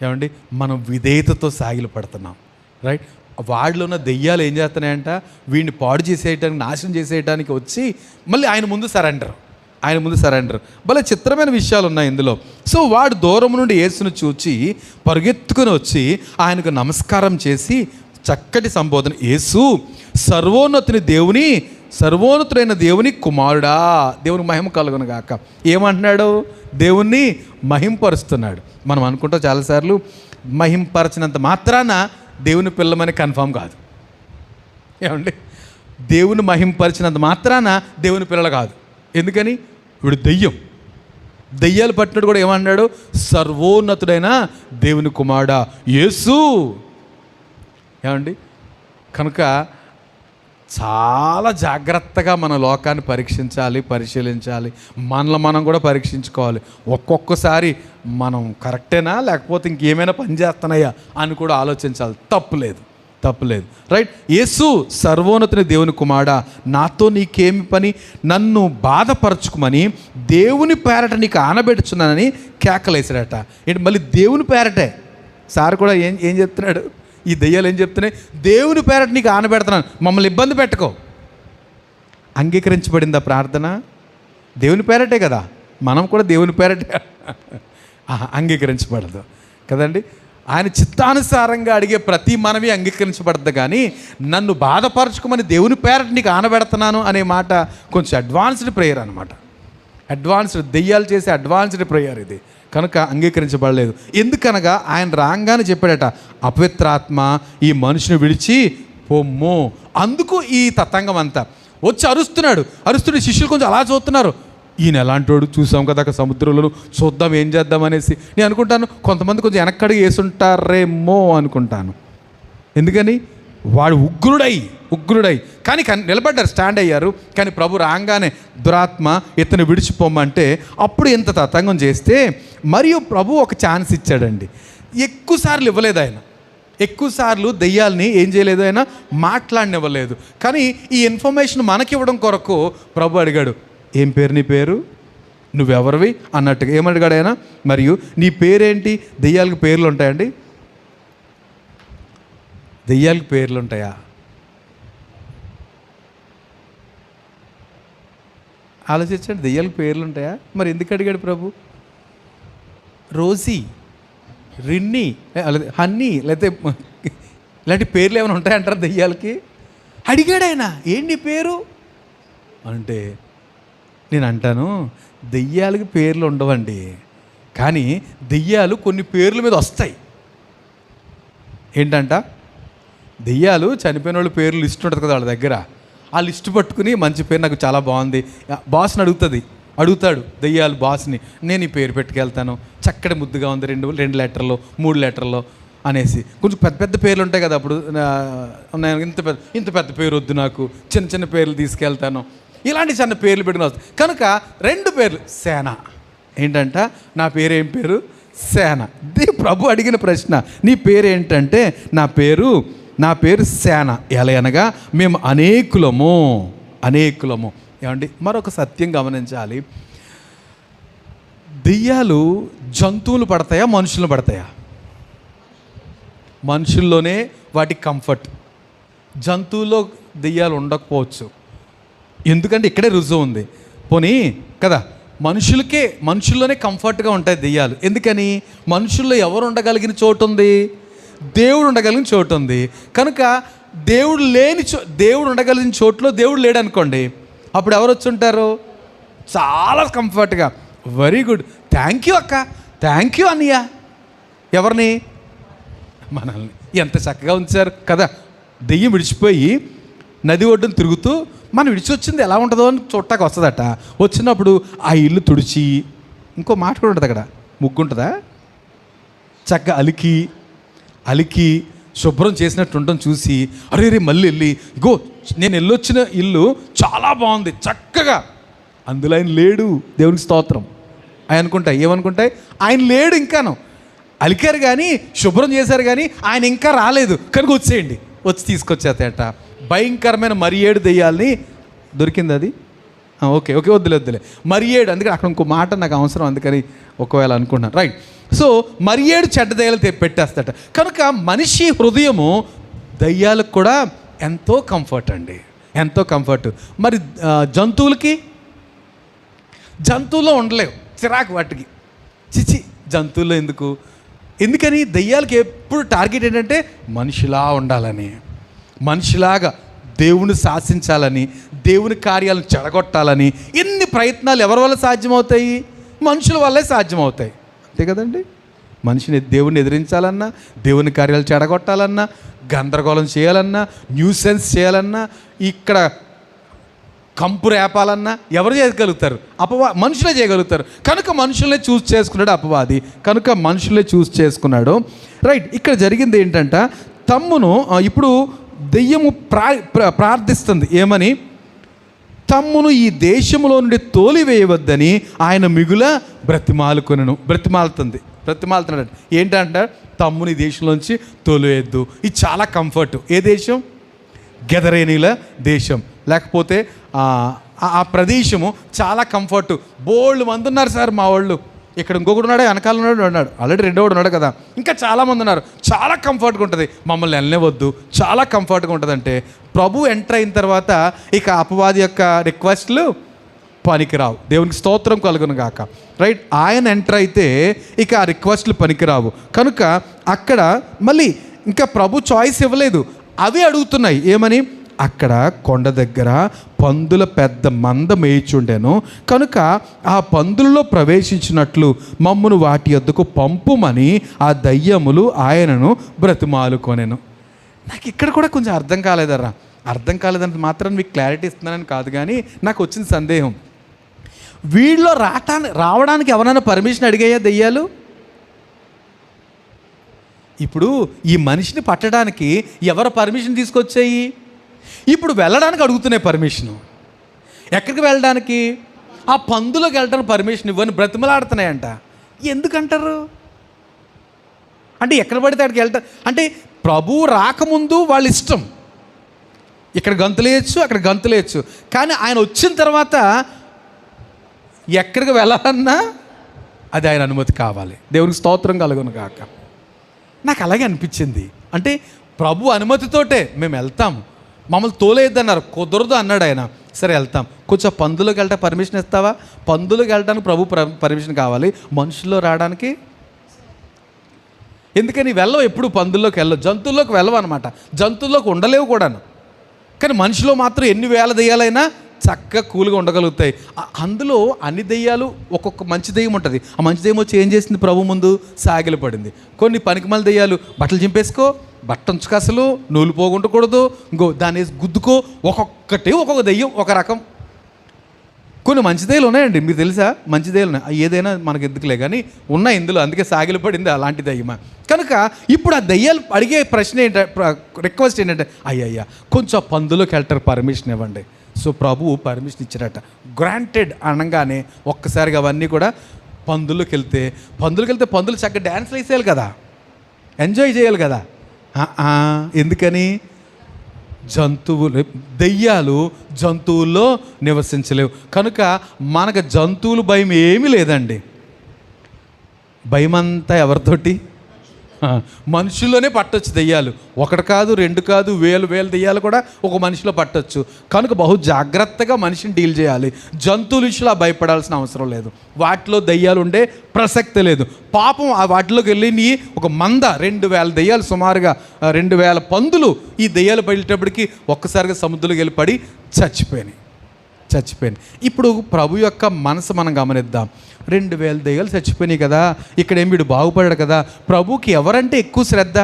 ఏమండి, మనం విధేయతతో సాగిలు పడుతున్నాం. రైట్. వాడిలో ఉన్న దెయ్యాలు ఏం చేస్తున్నాయంట, వీడిని పాడు చేసేయటానికి, నాశనం చేసేయటానికి వచ్చి మళ్ళీ ఆయన ముందు సరెండర్. భలే చిత్రమైన విషయాలు ఉన్నాయి ఇందులో. సో వాడు దూరం నుండి యేసును చూచి పరుగెత్తుకుని వచ్చి ఆయనకు నమస్కారం చేసి చక్కటి సంబోధన, యేసు సర్వోన్నతుడైన దేవుని కుమారుడా, దేవుని మహిమ కలుగును గాక. ఏమంటున్నాడు, దేవుణ్ణి మహింపరుస్తున్నాడు. మనం అనుకుంటాం చాలాసార్లు మహింపరచినంత మాత్రాన దేవుని పిల్లమని కన్ఫామ్ కాదు. ఏమండి, దేవుని మహింపరిచినంత మాత్రాన దేవుని పిల్లలు కాదు. ఎందుకని, ఇప్పుడు దెయ్యాలు పట్టినట్టు కూడా ఏమన్నాడు, సర్వోన్నతుడైన దేవుని కుమారుడా యేసు. ఏమండి, కనుక చాలా జాగ్రత్తగా మన లోకాన్ని పరిశీలించాలి, మనల్ని మనం కూడా పరీక్షించుకోవాలి. ఒక్కొక్కసారి మనం కరెక్టేనా లేకపోతే ఇంకేమైనా పని చేస్తున్నాయా అని కూడా ఆలోచించాలి. తప్పులేదు. రైట్. యేసు సర్వోన్నతుని దేవుని కుమారుడా, నాతో నీకేమి పని, నన్ను బాధపరచుకుమని దేవుని పేరట నీకు ఆనబెట్టుచున్నానని కేకలేసాడట. ఏంటి, మళ్ళీ దేవుని పేరటే. సార్ కూడా ఏం చెప్తున్నాడు, ఈ దెయ్యాలు ఏం చెప్తున్నాయి, దేవుని పేరట నీకు ఆనబెడుతున్నాను, మమ్మల్ని ఇబ్బంది పెట్టుకో. అంగీకరించబడిందా ప్రార్థన? దేవుని పేరటే కదా, మనం కూడా దేవుని పేరటే. అంగీకరించబడదు కదండి. ఆయన చిత్తానుసారంగా అడిగే ప్రతి మనవి అంగీకరించబడద్దు. కానీ నన్ను బాధపరచుకోమని దేవుని పేరట నీకు ఆనబెడుతున్నాను అనే మాట కొంచెం అడ్వాన్స్డ్ ప్రేయర్ అనమాట. దెయ్యాలు చేసే అడ్వాన్స్డ్ ప్రేయర్ ఇది. కనుక అంగీకరించబడలేదు. ఎందుకనగా ఆయన రాగానే చెప్పాడట, అపవిత్రాత్మ ఈ మనుషుని విడిచి పొమ్ము. అందుకు ఈ తతంగం అంతా వచ్చి అరుస్తున్నాడు. శిష్యులు కొంచెం అలా చూస్తున్నారు, ఈయన ఎలాంటి వాడు, చూసాం కదా అక్కడ సముద్రంలో, చూద్దాం ఏం చేద్దాం అనేసి. నేను అనుకుంటాను కొంతమంది కొంచెం వెనక్కడికి వేసుంటారేమో అనుకుంటాను. ఎందుకని, వాడు ఉగ్రుడై కానీ నిలబడ్డారు, స్టాండ్ అయ్యారు. కానీ ప్రభు రాగానే దురాత్మ ఇతను విడిచిపోమంటే అప్పుడు ఇంత తతంగం చేస్తే, మరియు ప్రభు ఒక ఛాన్స్ ఇచ్చాడండి. ఎక్కువసార్లు ఇవ్వలేదు ఆయన, ఎక్కువసార్లు దెయ్యాల్ని ఏం చేయలేదు ఆయన, మాట్లాడనివ్వలేదు. కానీ ఈ ఇన్ఫర్మేషన్ మనకి ఇవ్వడం కొరకు ప్రభు అడిగాడు, ఏం పేరు, నీ పేరు, నువ్వెవరివి అన్నట్టుగా ఏమడిగాడు ఆయన. మరియు నీ పేరేంటి? దెయ్యాలకు పేర్లు ఉంటాయండి? దెయ్యాలకు పేర్లు ఉంటాయా? ఆలోచించండి, దెయ్యాలకు పేర్లు ఉంటాయా? మరి ఎందుకు అడిగాడు ప్రభు? రోజీ, రిన్ని, హన్నీ, లేకపోతే ఇలాంటి పేర్లు ఏమైనా ఉంటాయంటారా దెయ్యాలకి? అడిగాడు ఆయన, ఏంటి పేరు అంటే, నేను అంటాను దెయ్యాలకి పేర్లు ఉండవండి, కానీ దెయ్యాలు కొన్ని పేర్ల మీద వస్తాయి. ఏంటంట, దెయ్యాలు చనిపోయిన వాళ్ళ పేర్లు లిస్ట్ ఉంటుంది కదా వాళ్ళ దగ్గర, ఆ లిస్టు పట్టుకుని మంచి పేరు నాకు చాలా బాగుంది బాస్ని అడుగుతుంది, అడుగుతాడు దెయ్యాలు బాస్ని, నేను ఈ పేరు పెట్టుకెళ్తాను, చక్కటి ముద్దుగా ఉంది, 2 లెటర్లో 3 లెటర్లో అనేసి. కొంచెం పెద్ద పెద్ద పేర్లు ఉంటాయి కదా, అప్పుడు నేను ఇంత పెద్ద పేరు వద్దు, నాకు చిన్న చిన్న పేర్లు తీసుకెళ్తాను, ఇలాంటి చిన్న పేర్లు పెట్టుకుని వస్తాను. కనుక 2 పేర్లు, సేన. ఏంటంట, నా పేరు ఏం పేరు? సేన. ప్రభు అడిగిన ప్రశ్న, నీ పేరు ఏంటంటే, నా పేరు సేన. ఎలా అనగా మేము అనేకులము. ఏమండి, మరొక సత్యం గమనించాలి. దెయ్యాలు జంతువులు పడతాయా, మనుషులు పడతాయా? మనుషుల్లోనే వాటికి కంఫర్ట్. జంతువుల్లో దెయ్యాలు ఉండకపోవచ్చు, ఎందుకంటే ఇక్కడే రుజువు ఉంది. పోనీ కదా, మనుషుల్లోనే కంఫర్ట్గా ఉంటాయి దెయ్యాలు. ఎందుకని? మనుషుల్లో ఎవరు ఉండగలిగిన చోటు ఉంది? దేవుడు ఉండగలిగిన చోటు ఉంది. కనుక దేవుడు ఉండగలిగిన చోటులో దేవుడు లేడు అనుకోండి, అప్పుడు ఎవరు వచ్చి ఉంటారు? చాలా కంఫర్ట్గా, వెరీ గుడ్, థ్యాంక్ యూ అక్క, థ్యాంక్ యూ అన్నయ్య. ఎవరిని? మనల్ని. ఎంత చక్కగా ఉంచారు కదా. దెయ్యం విడిచిపోయి నది ఒడ్డును తిరుగుతూ మనం విడిచి వచ్చింది ఎలా ఉంటుందో అని చూడటానికి వస్తుందట. వచ్చినప్పుడు ఆ ఇల్లు తుడిచి, ఇంకో మాట కూడా ఉంటుంది అక్కడ, ముగ్గు ఉంటుందా, చక్కగా అలికి శుభ్రం చేసినట్టు ఉండటం చూసి, అరే మళ్ళీ వెళ్ళి, ఇగో నేను వెళ్ళొచ్చిన ఇల్లు చాలా బాగుంది, చక్కగా, అందులో ఆయన లేడు, దేవునికి స్తోత్రం అవి అనుకుంటాయి. ఏమనుకుంటాయి? ఆయన లేడు, ఇంకాను అలికారు కానీ, శుభ్రం చేశారు కానీ ఆయన ఇంకా రాలేదు, కనుక వచ్చేయండి, వచ్చి తీసుకొచ్చేతేట. భయంకరమైన 7 దెయ్యాలని దొరికింది అది. ఓకే వద్దులే 7. అందుకని అక్కడ ఇంకో మాట నాకు అవసరం, అందుకని ఒకవేళ అనుకున్నాను. రైట్. సో 7 చెడ్డ దెయ్యాలు పెట్టేస్తాట. కనుక మనిషి హృదయము దయ్యాలకు కూడా ఎంతో కంఫర్ట్ అండి, ఎంతో కంఫర్ట్. మరి జంతువుల్లో ఉండలేవు, చిరాకు వాటికి, చిచి జంతువుల్లో ఎందుకని? దయ్యాలకి ఎప్పుడు టార్గెట్ ఏంటంటే మనిషిలా ఉండాలని, మనిషిలాగా దేవుని శాసించాలని, దేవుని కార్యాలను చెడగొట్టాలని. ఎన్ని ప్రయత్నాలు ఎవరి వల్ల సాధ్యమవుతాయి? మనుషుల వల్లే సాధ్యమవుతాయి, అంతే కదండి. దేవుని ఎదిరించాలన్నా, దేవుని కార్యాలు చెడగొట్టాలన్నా, గందరగోళం చేయాలన్నా, న్యూసెన్స్ చేయాలన్నా, ఇక్కడ కంపు రేపాలన్నా ఎవరు చేయగలుగుతారు? మనుషులే చేయగలుగుతారు. కనుక మనుషులే చూస్ చేసుకున్నాడు అపవాది, రైట్. ఇక్కడ జరిగింది ఏంటంట, ఇప్పుడు దెయ్యము ప్రార్థిస్తుంది ఏమని? తమ్మును ఈ దేశంలో నుండి తోలివేయవద్దని ఆయన మిగుల బ్రతిమాలుతున్నాడు. ఏంటంట, తమ్ముని దేశంలోంచి తోలివేయద్దు. ఇది చాలా కంఫర్ట్. ఏ దేశం? గెదరేనీల దేశం, లేకపోతే ఆ ప్రదేశము చాలా కంఫర్ట్. బోల్డ్ మంది ఉన్నారు సార్ మా వాళ్ళు. ఇక్కడ ఇంకొకటి ఉన్నాడు, వెనకాల ఉన్నాడు, ఆల్రెడీ 2వ ఉన్నాడు కదా, ఇంకా చాలామంది ఉన్నారు. చాలా కంఫర్ట్గా ఉంటుంది, మమ్మల్ని వెళ్ళనివద్దు, చాలా కంఫర్ట్గా ఉంటుంది. అంటే ప్రభు ఎంటర్ అయిన తర్వాత ఇక అపవాది యొక్క రిక్వెస్ట్లు పనికిరావు. దేవునికి స్తోత్రం కలుగును గాక. రైట్. ఆయన ఎంటర్ అయితే ఇక ఆ రిక్వెస్ట్లు పనికిరావు. కనుక అక్కడ మళ్ళీ ఇంకా ప్రభు చాయిస్ ఇవ్వలేదు, అవి అడుగుతున్నాయి. ఏమని? అక్కడ కొండ దగ్గర పందుల పెద్ద మంద మేయిచుండెను, కనుక ఆ పందులలో ప్రవేశించినట్లు మమ్మును వాటి యొద్దకు పంపుమని ఆ దయ్యములు ఆయనను బ్రతిమాలుకొనెను. నాకు ఇక్కడ కూడా కొంచెం అర్థం కాలేదంటే మాత్రం మీకు క్లారిటీ ఇస్తున్నానని కాదు, కానీ నాకు వచ్చిన సందేహం, వీళ్ళలో రావడానికి ఎవరైనా పర్మిషన్ అడిగాయా దెయ్యాలు? ఇప్పుడు ఈ మనిషిని పట్టడానికి ఎవరు పర్మిషన్ తీసుకొచ్చాయి? ఇప్పుడు వెళ్ళడానికి అడుగుతున్నాయి పర్మిషను. ఎక్కడికి వెళ్ళడానికి? ఆ పందులోకి వెళ్ళడానికి పర్మిషన్ ఇవ్వని బ్రతిమలాడుతున్నాయంట. ఎందుకంటారు? అంటే ఎక్కడ పడితే అక్కడికి వెళ్తారు అంటే ప్రభువు రాకముందు వాళ్ళ ఇష్టం, ఇక్కడ గంతులేయచ్చు, అక్కడ గంతులేయచ్చు. కానీ ఆయన వచ్చిన తర్వాత ఎక్కడికి వెళ్ళాలన్నా అది ఆయన అనుమతి కావాలి. దేవునికి స్తోత్రం కలుగును గాక. నాకు అలాగే అనిపించింది. అంటే ప్రభు అనుమతితోటే మేము వెళ్తాము, మమ్మల్ని తోలేద్దన్నారు, కుదరదు అన్నాడు ఆయన. సరే వెళ్తాం. కొంచెం పందులోకి వెళ్ళటం పర్మిషన్ ఇస్తావా? పందులోకి వెళ్ళడానికి ప్రభు పర్మిషన్ కావాలి, మనుషుల్లో రావడానికి ఎందుకని వెళ్ళవు? ఎప్పుడు పందుల్లోకి వెళ్ళవు, జంతువుల్లోకి వెళ్ళవు అనమాట. జంతువుల్లోకి ఉండలేవు కూడాను. కానీ మనిషిలో మాత్రం ఎన్ని వేల దెయ్యాలైనా చక్కగా కూల్గా ఉండగలుగుతాయి. అందులో అన్ని దెయ్యాలు ఒక్కొక్క మంచి దెయ్యం ఉంటుంది. ఆ మంచి దెయ్యం వచ్చి ఏం చేసింది? ప్రభు ముందు సాగిలి పడింది. కొన్ని పనికిమాల దెయ్యాలు బట్టలు చింపేసుకో, బట్ట ఉంచుకు, అసలు నూలు పోగొట్టకూడదు, ఇంకో దాన్ని వేసి గుద్దుకో. ఒక్కొక్క దెయ్యం ఒక రకం. కొన్ని మంచి దయ్యాలు ఉన్నాయండి, మీకు తెలుసా? మంచి దయ్యాలు ఉన్నాయి. ఏదైనా మనకు ఎందుకులే కానీ ఉన్నాయి ఇందులో, అందుకే సాగిలు పడింది అలాంటి దయ్యమా. కనుక ఇప్పుడు ఆ దయ్యాలు అడిగే ప్రశ్న రిక్వెస్ట్ ఏంటంటే, అయ్యయ్యా కొంచెం పందులోకి వెళ్ళటానికి పర్మిషన్ ఇవ్వండి. సో ప్రభువు పర్మిషన్ ఇచ్చారట. గ్రాంటెడ్ అనగానే ఒక్కసారిగా అవన్నీ కూడా పందుల్లోకి వెళ్తే పందులు చక్కగా డ్యాన్స్లు వేసేయాలి కదా, ఎంజాయ్ చేయాలి కదా. ఎందుకని? దెయ్యాలు జంతువుల్లో నివసించలేవు. కనుక మనకు జంతువులు భయం ఏమీ లేదండి. భయం అంతా ఎవరితోటి? మనుషుల్లోనే పట్టొచ్చు దెయ్యాలు. ఒకటి కాదు, రెండు కాదు, వేలు దెయ్యాలు కూడా ఒక మనిషిలో పట్టొచ్చు. కనుక బహు జాగ్రత్తగా మనిషిని డీల్ చేయాలి. జంతువుల విషయంలో భయపడాల్సిన అవసరం లేదు. వాటిలో దెయ్యాలు ఉండే ప్రసక్తి లేదు. పాపం ఆ వాటిలోకి వెళ్ళి ఒక 2,000 దెయ్యాలు, సుమారుగా 2,000 పందులు ఈ దెయ్యాలు పడేటప్పటికి ఒక్కసారిగా సముద్రంలోకి వెళ్ళి పడి చచ్చిపోయినాయి. ఇప్పుడు ప్రభు యొక్క మనసు మనం గమనిద్దాం. 2,000 దెయ్యాలు చచ్చిపోయినాయి కదా, ఇక్కడేం వీడు బాగుపడాడు కదా. ప్రభువుకి ఎవరంటే ఎక్కువ శ్రద్ధ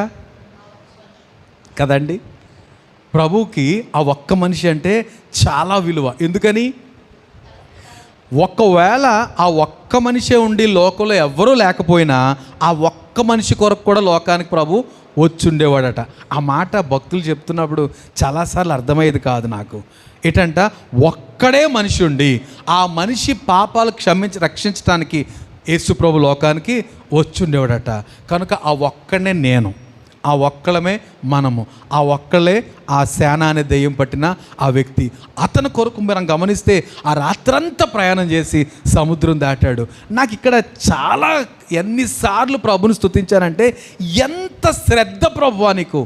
కదండి? ప్రభువుకి ఆ ఒక్క మనిషి అంటే చాలా విలువ. ఎందుకని? ఒకవేళ ఆ ఒక్క మనిషే ఉండి లోకంలో ఎవ్వరూ లేకపోయినా ఆ ఒక్క మనిషి కొరకు కూడా లోకానికి ప్రభు వచ్చుండేవాడట. ఆ మాట భక్తులు చెప్తున్నప్పుడు చాలాసార్లు అర్థమయ్యేది కాదు నాకు. ఏంటంట, ఒక్కడే మనిషి ఉండి ఆ మనిషి పాపాలు రక్షించడానికి యేసుప్రభు లోకానికి వచ్చుండేవాడట. కనుక ఆ ఒక్కడే నేను, ఆ ఒక్కలమే మనము, ఆ ఒక్కలే ఆ సేన అనే దెయ్యం పట్టిన ఆ వ్యక్తి. అతని కొరకు మనం గమనిస్తే ఆ రాత్రంతా ప్రయాణం చేసి సముద్రం దాటాడు. నాకు ఇక్కడ చాలా ఎన్నిసార్లు ప్రభుని స్తుతించానంటే, ఎంత శ్రద్ధ ప్రభువా నీకు.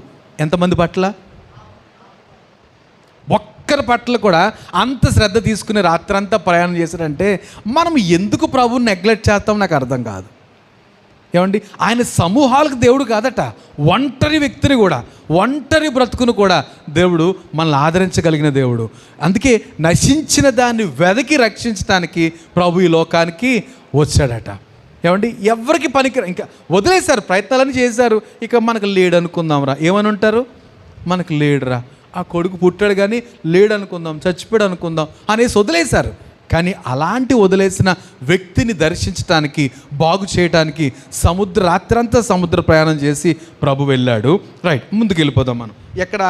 ఎంతమంది పట్ల? ఒక్కరి పట్ల కూడా అంత శ్రద్ధ తీసుకుని రాత్రంతా ప్రయాణం చేశాడంటే మనం ఎందుకు ప్రభుని నెగ్లెక్ట్ చేస్తాం నాకు అర్థం కాదు. ఏమండి, ఆయన సమూహాలకు దేవుడు కాదట, ఒంటరి వ్యక్తిని కూడా, ఒంటరి బ్రతుకును కూడా దేవుడు మనల్ని ఆదరించగలిగిన దేవుడు. అందుకే నశించిన దాన్ని వెదకి రక్షించడానికి ప్రభు ఈ లోకానికి వచ్చాడట. ఏమండి, ఎవరికి పనికి ఇంకా వదిలేశారు, ప్రయత్నాలని చేశారు. ఇక మనకు లేడు అనుకుందాంరా, ఏమని ఉంటారు? మనకు లేడురా, ఆ కొడుకు పుట్టాడు కానీ లేడు అనుకుందాం, చచ్చిపోయాడు అనుకుందాం అనేసి వదిలేశారు. కానీ అలాంటి వదిలేసిన వ్యక్తిని దర్శించడానికి, బాగు చేయడానికి రాత్రంతా సముద్ర ప్రయాణం చేసి ప్రభు వెళ్ళాడు. రైట్, ముందుకు వెళ్ళిపోదాం. మనం ఎక్కడ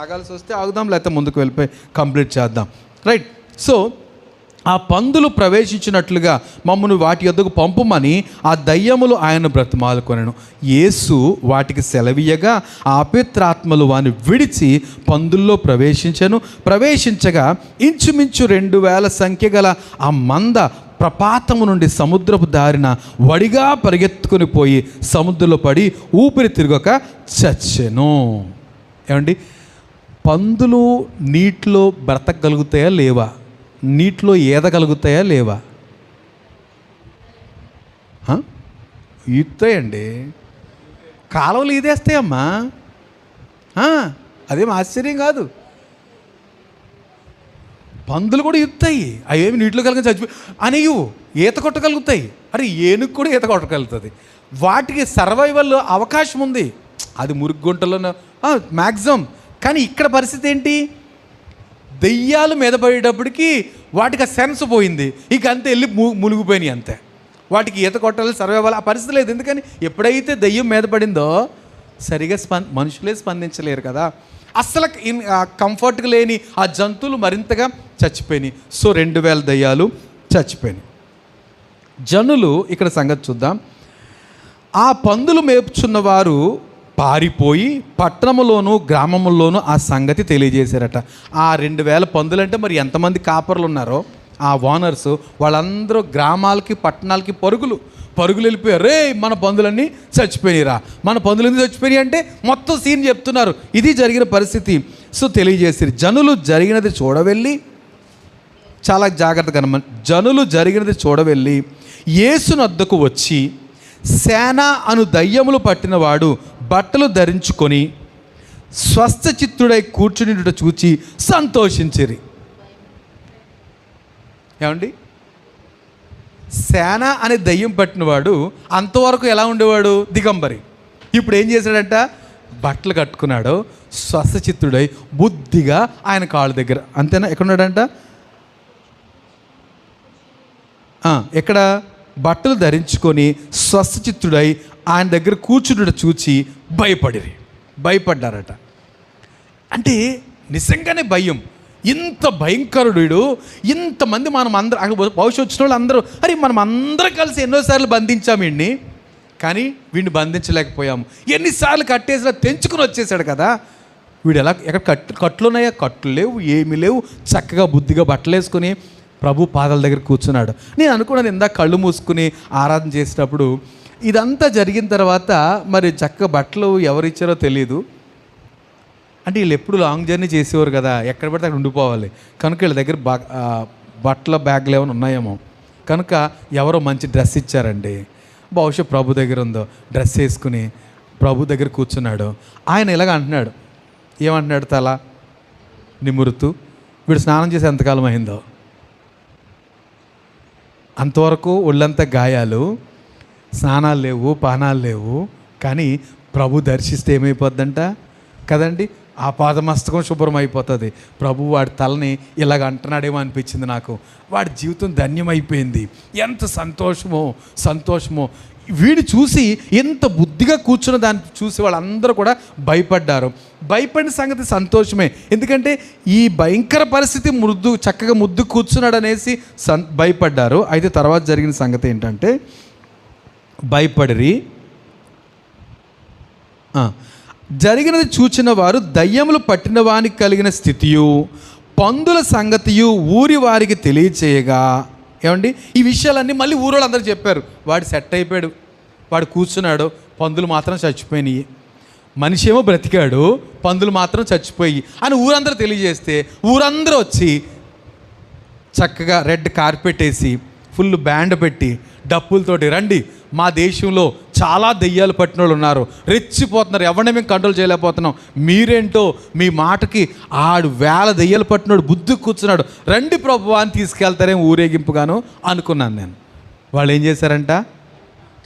ఆగాల్సి వస్తే ఆగుదాం, లేకపోతే ముందుకు వెళ్ళిపోయి కంప్లీట్ చేద్దాం. రైట్. సో ఆ పందులు ప్రవేశించినట్లుగా మమ్మను వాటి యొద్దకు పంపుమని ఆ దయ్యములు ఆయన బ్రతిమాలుకొనెను. యేసు వాటికి సెలవీయగా ఆ అపవిత్రాత్మలు వాని విడిచి పందుల్లో ప్రవేశించగా ఇంచుమించు 2,000 సంఖ్య గల ఆ మంద ప్రపాతము నుండి సముద్రపు దారిన వడిగా పరిగెత్తుకొని పోయి సముద్రంలో పడి ఊపిరి తిరగక చచ్చెను. ఏమండి, పందులు నీటిలో బ్రతకగలుగుతాయా లేవా? నీటిలో ఈదగలుగుతాయా లేవా? ఈదుతాయండి, కాలువలు ఈదేస్తాయమ్మా. అదేం ఆశ్చర్యం కాదు. పందులు కూడా ఈదుతాయి, అవేమి నీటిలో కలిగి చచ్చిపోయి అనేవి ఈత కొట్టగలుగుతాయి. అరే, ఏనుగు కూడా ఈత కొట్టగలుగుతుంది. వాటికి సర్వైవల్ అవకాశం ఉంది, అది మురుగుంటలో మ్యాక్సిమం. కానీ ఇక్కడ పరిస్థితి ఏంటి? దెయ్యాలు మీద పడేటప్పటికి వాటికి ఆ సెన్స్ పోయింది, ఇక అంతే వెళ్ళి మునిగిపోయినాయి అంతే. వాటికి ఈత కొట్టాలి, సర్వైవల్ ఆ పరిస్థితి లేదు. ఎందుకని? ఎప్పుడైతే దెయ్యం మీద పడిందో సరిగా మనుషులే స్పందించలేరు కదా. అస్సలు కంఫర్ట్గా లేని ఆ జంతువులు మరింతగా చచ్చిపోయినాయి. సో 2,000 దెయ్యాలు చచ్చిపోయినాయి. జనులు ఇక్కడ సంగతి చూద్దాం. ఆ పందులు మేపుచున్నవారు పారిపోయి పట్టణములోను గ్రామముల్లోనూ ఆ సంగతి తెలియజేశారట. ఆ 2,000 పందులంటే మరి ఎంతమంది కాపర్లు ఉన్నారో ఆ ఓనర్స్, వాళ్ళందరూ గ్రామాలకి పట్టణాలకి పరుగులు వెళ్ళిపోయారు. రే, మన పందులన్నీ చచ్చిపోయినాయిరా, మన పందులు ఎందుకు చచ్చిపోయినాయి అంటే మొత్తం సీన్ చెప్తున్నారు. ఇది జరిగిన పరిస్థితి. సో తెలియజేసారు. జనులు జరిగినది చూడవెళ్ళి, చాలా జాగ్రత్తగా జనులు జరిగినది చూడవెళ్ళి యేసునొద్దకు వచ్చి సేన అను దయ్యములు పట్టినవాడు బట్టలు ధరించుకొని స్వస్థచిత్తుడై కూర్చుని చూచి సంతోషించిరి. ఏమండి, సేన అనే దయ్యం పట్టినవాడు అంతవరకు ఎలా ఉండేవాడు? దిగంబరి. ఇప్పుడు ఏం చేశాడంట? బట్టలు కట్టుకున్నాడు, స్వస్థచిత్తుడై బుద్ధిగా ఆయన కాళ్ళ దగ్గర. అంతేనా? ఎక్కడున్నాడంట? ఇక్కడ బట్టలు ధరించుకొని స్వస్థచిత్తుడై ఆయన దగ్గర కూర్చుంటుట చూచి భయపడ్డారట. అంటే నిజంగానే భయం. ఇంత భయంకరుడు, ఇంతమంది మనం అందరం అక్కడ భవిష్యత్తు వచ్చిన వాళ్ళు అందరూ, అరే మనం అందరం కలిసి ఎన్నోసార్లు బంధించాము వీడిని, కానీ వీడిని బంధించలేకపోయాము. ఎన్నిసార్లు కట్టేసినా తెంచుకుని వచ్చేసాడు కదా. వీడు ఎక్కడ కట్లు ఉన్నాయా? కట్లు లేవు, ఏమీ లేవు. చక్కగా బుద్ధిగా బట్టలు వేసుకొని ప్రభు పాదాల దగ్గర కూర్చున్నాడు. నేను అనుకున్నాను ఇందాక కళ్ళు మూసుకుని ఆరాధన చేసేటప్పుడు, ఇదంతా జరిగిన తర్వాత మరి చక్కగా బట్టలు ఎవరిచ్చారో తెలియదు. అంటే వీళ్ళు ఎప్పుడు లాంగ్ జర్నీ చేసేవారు కదా, ఎక్కడ పడితే అక్కడ ఉండిపోవాలి కనుక వీళ్ళ దగ్గర బట్టల బ్యాగ్లు ఏమైనా ఉన్నాయేమో కనుక ఎవరో మంచి డ్రెస్ ఇచ్చారండి. బహుశా ప్రభు దగ్గర ఉందో, డ్రెస్ వేసుకుని ప్రభు దగ్గర కూర్చున్నాడు. ఆయన ఇలాగ అంటున్నాడు, ఏమంటున్నాడు? తల నిమురుతూ. వీడు స్నానం చేసి ఎంతకాలం అయిందో, అంతవరకు ఒళ్ళంతా గాయాలు, స్నానాలు లేవు, పానాలు లేవు. కానీ ప్రభు దర్శిస్తే ఏమైపోద్దంట కదండి, ఆ పాదమస్తకం శుభ్రం అయిపోతుంది. ప్రభు వాడి తలని ఇలాగ అంటున్నాడేమో అనిపించింది నాకు. వాడి జీవితం ధన్యమైపోయింది. ఎంత సంతోషమో. వీడు చూసి ఎంత బుద్ధిగా కూర్చున్న దాన్ని చూసి వాళ్ళందరూ కూడా భయపడ్డారు. భయపడిన సంగతి సంతోషమే, ఎందుకంటే ఈ భయంకర పరిస్థితి చక్కగా ముద్దు కూర్చున్నాడు అనేసి భయపడ్డారు. అయితే తర్వాత జరిగిన సంగతి ఏంటంటే, భయపడిరి. జరిగినది చూచిన వారు దయ్యములు పట్టిన వానికి కలిగిన స్థితియు పందుల సంగతియు ఊరి వారికి తెలియచేయగా, ఏమండి ఈ విషయాలన్నీ మళ్ళీ ఊరోళ్ళు అందరూ చెప్పారు. వాడు సెట్ అయిపోయాడు, వాడు కూర్చున్నాడు, పందులు మాత్రం చచ్చిపోయినాయి, మనిషి ఏమో బ్రతికాడు, పందులు మాత్రం చచ్చిపోయి అని ఊరందరూ తెలియజేస్తే ఊరందరూ వచ్చి చక్కగా రెడ్ కార్పెట్ వేసి ఫుల్ బ్యాండ్ పెట్టి డప్పులతోటి, రండి మా దేశంలో చాలా దెయ్యాలు పట్టిన వాళ్ళు ఉన్నారు, రెచ్చిపోతున్నారు, ఎవరిని మేము కంట్రోల్ చేయలేకపోతున్నాం, మీరేంటో మీ మాటకి ఆడు వేల దెయ్యాలు పట్టినాడు బుద్ధి కూర్చున్నాడు, రండి ప్రభువా అని తీసుకెళ్తారేమో ఊరేగింపుగాను అనుకున్నాను నేను. వాళ్ళు ఏం చేశారంట,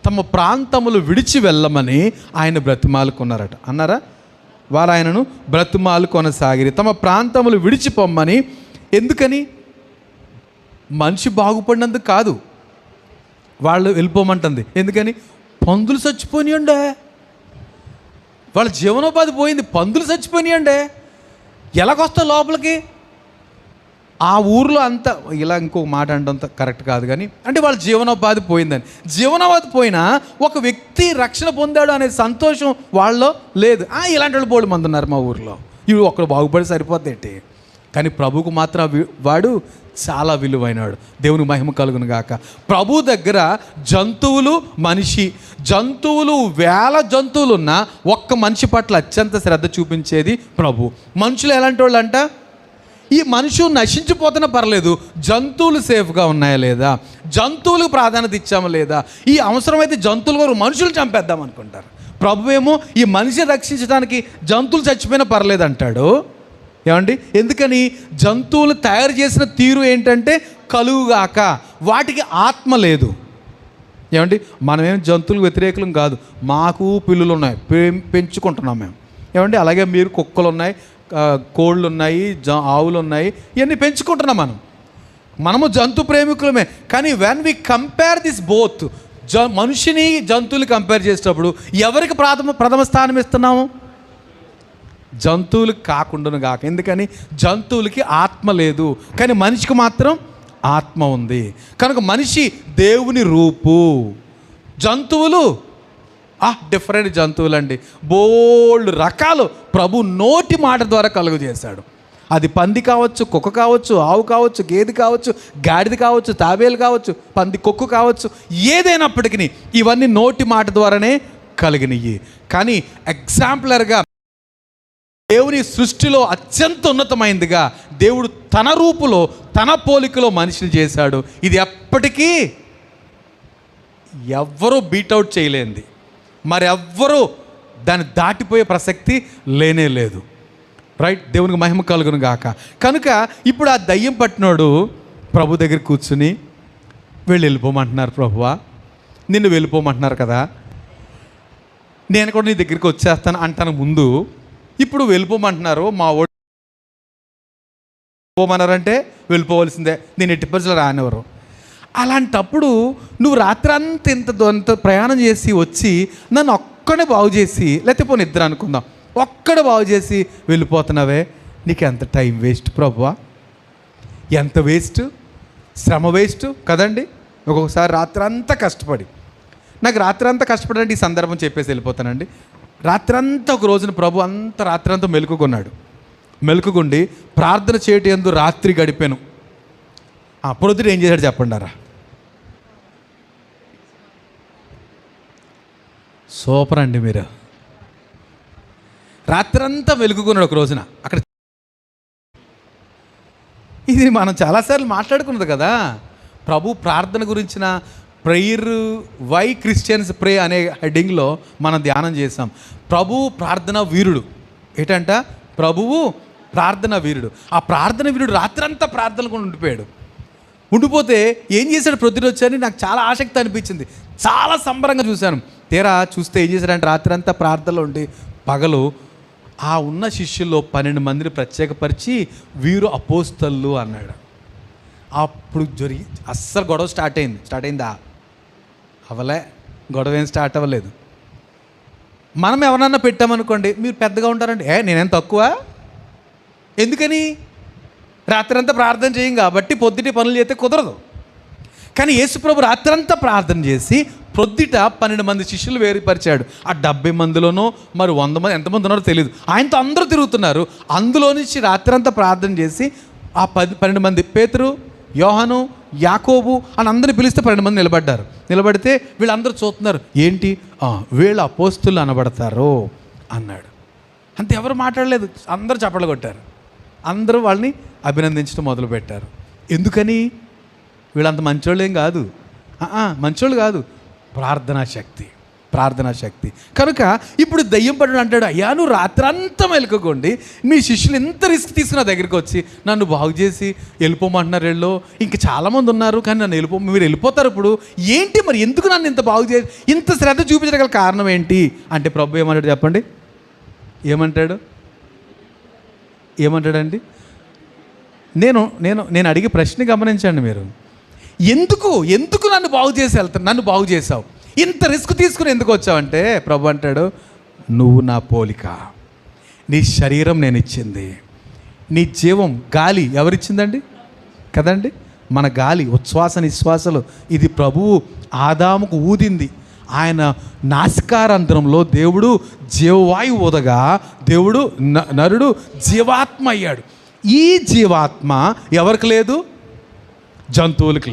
తమ ప్రాంతములు విడిచి వెళ్ళమని ఆయన బ్రతిమాలుకున్నారట. అన్నారా? వాళ్ళు ఆయనను బ్రతిమాలు కొనసాగిరి, తమ ప్రాంతములు విడిచిపోమ్మని. ఎందుకని? మనిషి బాగుపడినందుకు కాదు, వాళ్ళు వెళ్ళిపోమంటుంది. ఎందుకని? పందులు చచ్చిపోయినాయండే, వాళ్ళ జీవనోపాధి పోయింది, పందులు చచ్చిపోయినాయండే, ఎలాగొస్తా లోపలికి? ఆ ఊర్లో అంతా ఇలా ఇంకొక మాట అంత కరెక్ట్ కాదు, కానీ అంటే వాళ్ళ జీవనోపాధి పోయిందని. జీవనోపాధి పోయినా ఒక వ్యక్తి రక్షణ పొందాడు అనే సంతోషం వాళ్ళలో లేదు. ఇలాంటి వాళ్ళు బోల్డ్ మంది ఉన్నారు మా ఊర్లో, ఇవి ఒక్కడు బాగుపడి సరిపోద్దేంటి. కానీ ప్రభువుకు మాత్రం వాడు చాలా విలువైనవాడు. దేవుని మహిమ కలుగును గాక. ప్రభు దగ్గర జంతువులు, మనిషి, జంతువులు వేల జంతువులు ఉన్నా ఒక్క మనిషి పట్ల అత్యంత శ్రద్ధ చూపించేది ప్రభు. మనుషులు ఎలాంటి వాళ్ళు అంట, ఈ మనుషులు నశించిపోతున్నా పర్లేదు, జంతువులు సేఫ్గా ఉన్నాయా లేదా, జంతువులకు ప్రాధాన్యత ఇచ్చామా లేదా, ఈ అవసరమైతే జంతువులు కూడా మనుషులు చంపేద్దాం అనుకుంటారు. ప్రభు ఏమో ఈ మనిషిని రక్షించడానికి జంతువులు చచ్చిపోయినా పర్లేదు అంటాడు. ఏమండి? ఎందుకని? జంతువులు తయారు చేసిన తీరు ఏంటంటే కలుగుగాక, వాటికి ఆత్మ లేదు. ఏమండి? మనమేం జంతువులకు వ్యతిరేకులం కాదు, మాకు పిల్లులు ఉన్నాయి, పెంచుకుంటున్నాం మేము. ఏమండి? అలాగే మీరు కుక్కలు ఉన్నాయి, కోళ్ళు ఉన్నాయి, ఆవులు ఉన్నాయి, ఇవన్నీ పెంచుకుంటున్నాం మనము జంతు ప్రేమికులమే. కానీ when we compare this both, మనిషిని జంతువులు కంపేర్ చేసేటప్పుడు ఎవరికి ప్రథమ స్థానం ఇస్తున్నాము? జంతువులకు కాకుండా కాక. ఎందుకని? జంతువులకి ఆత్మ లేదు, కానీ మనిషికి మాత్రం ఆత్మ ఉంది. కనుక మనిషి దేవుని రూపు, జంతువులు డిఫరెంట్ జంతువులు అండి, బోల్డ్ రకాలు ప్రభు నోటి మాట ద్వారా కలుగు చేశాడు. అది పంది కావచ్చు, కుక్క కావచ్చు, ఆవు కావచ్చు, గేదె కావచ్చు, గాడిద కావచ్చు, తాబేలు కావచ్చు, పంది కొక్కు కావచ్చు, ఏదైనప్పటికీ ఇవన్నీ నోటి మాట ద్వారానే కలిగినవి. కానీ ఎగ్జాంపులర్గా దేవుని సృష్టిలో అత్యంత ఉన్నతమైందిగా దేవుడు తన రూపులో తన పోలికలో మనిషిని చేశాడు. ఇది ఎప్పటికీ ఎవ్వరూ బీట్అవుట్ చేయలేంది, మరెవ్వరూ దాన్ని దాటిపోయే ప్రసక్తి లేనే లేదు. రైట్? దేవునికి మహిమ కలుగును గాక. కనుక ఇప్పుడు ఆ దయ్యం పట్టినోడు ప్రభు దగ్గర కూర్చుని, వెళ్ళిపోమంటున్నారు ప్రభువా, నిన్ను వెళ్ళిపోమంటున్నారు కదా, నేను కూడా నీ దగ్గరికి వచ్చేస్తాను అంటాను ముందు, ఇప్పుడు వెళ్ళిపోమంటున్నారు, మా ఓడి పోమన్నారంటే వెళ్ళిపోవలసిందే, నేను ఎట్టి పరిస్థితుల్లో రానివ్వరు. అలాంటప్పుడు నువ్వు రాత్రంతా ఇంత ప్రయాణం చేసి వచ్చి నన్ను ఒక్కడే బాగు చేసి, లేకపోతే పోనీ ఇద్దరు అనుకుందాం, ఒక్కడే బాగు చేసి వెళ్ళిపోతున్నావే, నీకు ఎంత టైం వేస్ట్ ప్రభువా, ఎంత వేస్ట్, శ్రమ వేస్ట్ కదండి. ఒక్కొక్కసారి రాత్రంతా కష్టపడి, నాకు రాత్రంతా కష్టపడండి ఈ సందర్భం చెప్పేసి వెళ్ళిపోతానండి. రాత్రంతా ఒక రోజున ప్రభు అంత రాత్రంతా మెలుకుగుండి ప్రార్థన చేయటం యందు రాత్రి గడిపాను. పొద్దుట ఏం చేశాడు చెప్పండారా? సూపర్ అండి. మీరు రాత్రంతా వెలుగుకున్నాడు ఒక రోజున. అక్కడ ఇది మనం చాలాసార్లు మాట్లాడుకున్నది కదా, ప్రభు ప్రార్థన గురించిన ప్రేయర్ వై క్రిస్టియన్స్ ప్రే అనే హెడ్డింగ్లో మనం ధ్యానం చేసాం. ప్రభువు ప్రార్థన వీరుడు. ఏంటంట? ప్రభువు ప్రార్థన వీరుడు. ఆ ప్రార్థన వీరుడు రాత్రంతా ప్రార్థనలు ఉండిపోతే ఏం చేశాడు ప్రొద్దునొచ్చని నాకు చాలా ఆసక్తి అనిపించింది. చాలా సంబరంగా చూశాను. తీరా చూస్తే ఏం చేశాడంటే రాత్రంతా ప్రార్థనలో ఉండి పగలు ఆ ఉన్న శిష్యుల్లో 12 మందిని ప్రత్యేకపరిచి వీరు అపోస్తలు అన్నాడు. అప్పుడు అస్సలు గొడవ స్టార్ట్ అయిందా? అవలే, గొడవ ఏం స్టార్ట్ అవ్వలేదు. మనం ఎవరన్నా పెట్టామనుకోండి, మీరు పెద్దగా ఉంటారండి, నేనేం తక్కువ, ఎందుకని? రాత్రంతా ప్రార్థన చేయం కాబట్టి పొద్దుటి పనులు చేస్తే కుదరదు. కానీ యేసుప్రభు రాత్రంతా ప్రార్థన చేసి ప్రొద్దుట 12 మంది శిష్యులు వేరుపరిచాడు. ఆ 70 మందిలోనో మరి 100 మంది ఎంతమంది ఉన్నారో తెలియదు, ఆయనతో అందరూ తిరుగుతున్నారు. అందులో నుంచి రాత్రంతా ప్రార్థన చేసి ఆ 12 మంది, పేతురు, యోహాను, యాకోబు అని అందరిని పిలిస్తే 12 మంది నిలబడితే వీళ్ళందరూ చూస్తున్నారు, ఏంటి వీళ్ళు అపోస్తులు అనబడతారు అన్నాడు. అంతే, ఎవరు మాట్లాడలేదు, అందరూ చప్పట్లు కొట్టారు. అందరూ వాళ్ళని అభినందించడం మొదలుపెట్టారు. ఎందుకని? వీళ్ళంత మంచోళ్ళు ఏం కాదు, మంచోళ్ళు కాదు, ప్రార్థనా శక్తి. కనుక ఇప్పుడు దయ్యం పడు అంటాడు, అయ్యా నువ్వు రాత్రంతా మెలుకోండి, మీ శిష్యులు ఎంత రిస్క్ తీసుకున్న దగ్గరికి వచ్చి నన్ను బాగు చేసి వెళ్ళిపోమంటున్నారు. వీళ్ళు ఇంక చాలామంది ఉన్నారు కానీ నన్ను మీరు వెళ్ళిపోతారు. ఇప్పుడు ఏంటి మరి, ఎందుకు నన్ను ఇంత బాగు చేసి ఇంత శ్రద్ధ చూపించగల కారణం ఏంటి అంటే ప్రభు ఏమంటాడు చెప్పండి? ఏమంటాడండి? నేను అడిగే ప్రశ్న గమనించండి మీరు. ఎందుకు నన్ను నన్ను బాగు చేసావు, ఇంత రిస్క్ తీసుకుని ఎందుకు వచ్చావంటే ప్రభు అంటాడు, నువ్వు నా పోలిక, నీ శరీరం నేను ఇచ్చింది, నీ జీవం గాలి ఎవరిచ్చిందండి కదండి? మన గాలి ఉచ్ఛ్వాస నిశ్వాసలు ఇది ప్రభువు ఆదాముకు ఊదింది. ఆయన నాసికారంధ్రంలో దేవుడు జీవవాయువు ఊదగా దేవుడు నరుడు జీవాత్మ అయ్యాడు. ఈ జీవాత్మ ఎవరికి లేదు? జంతువులకు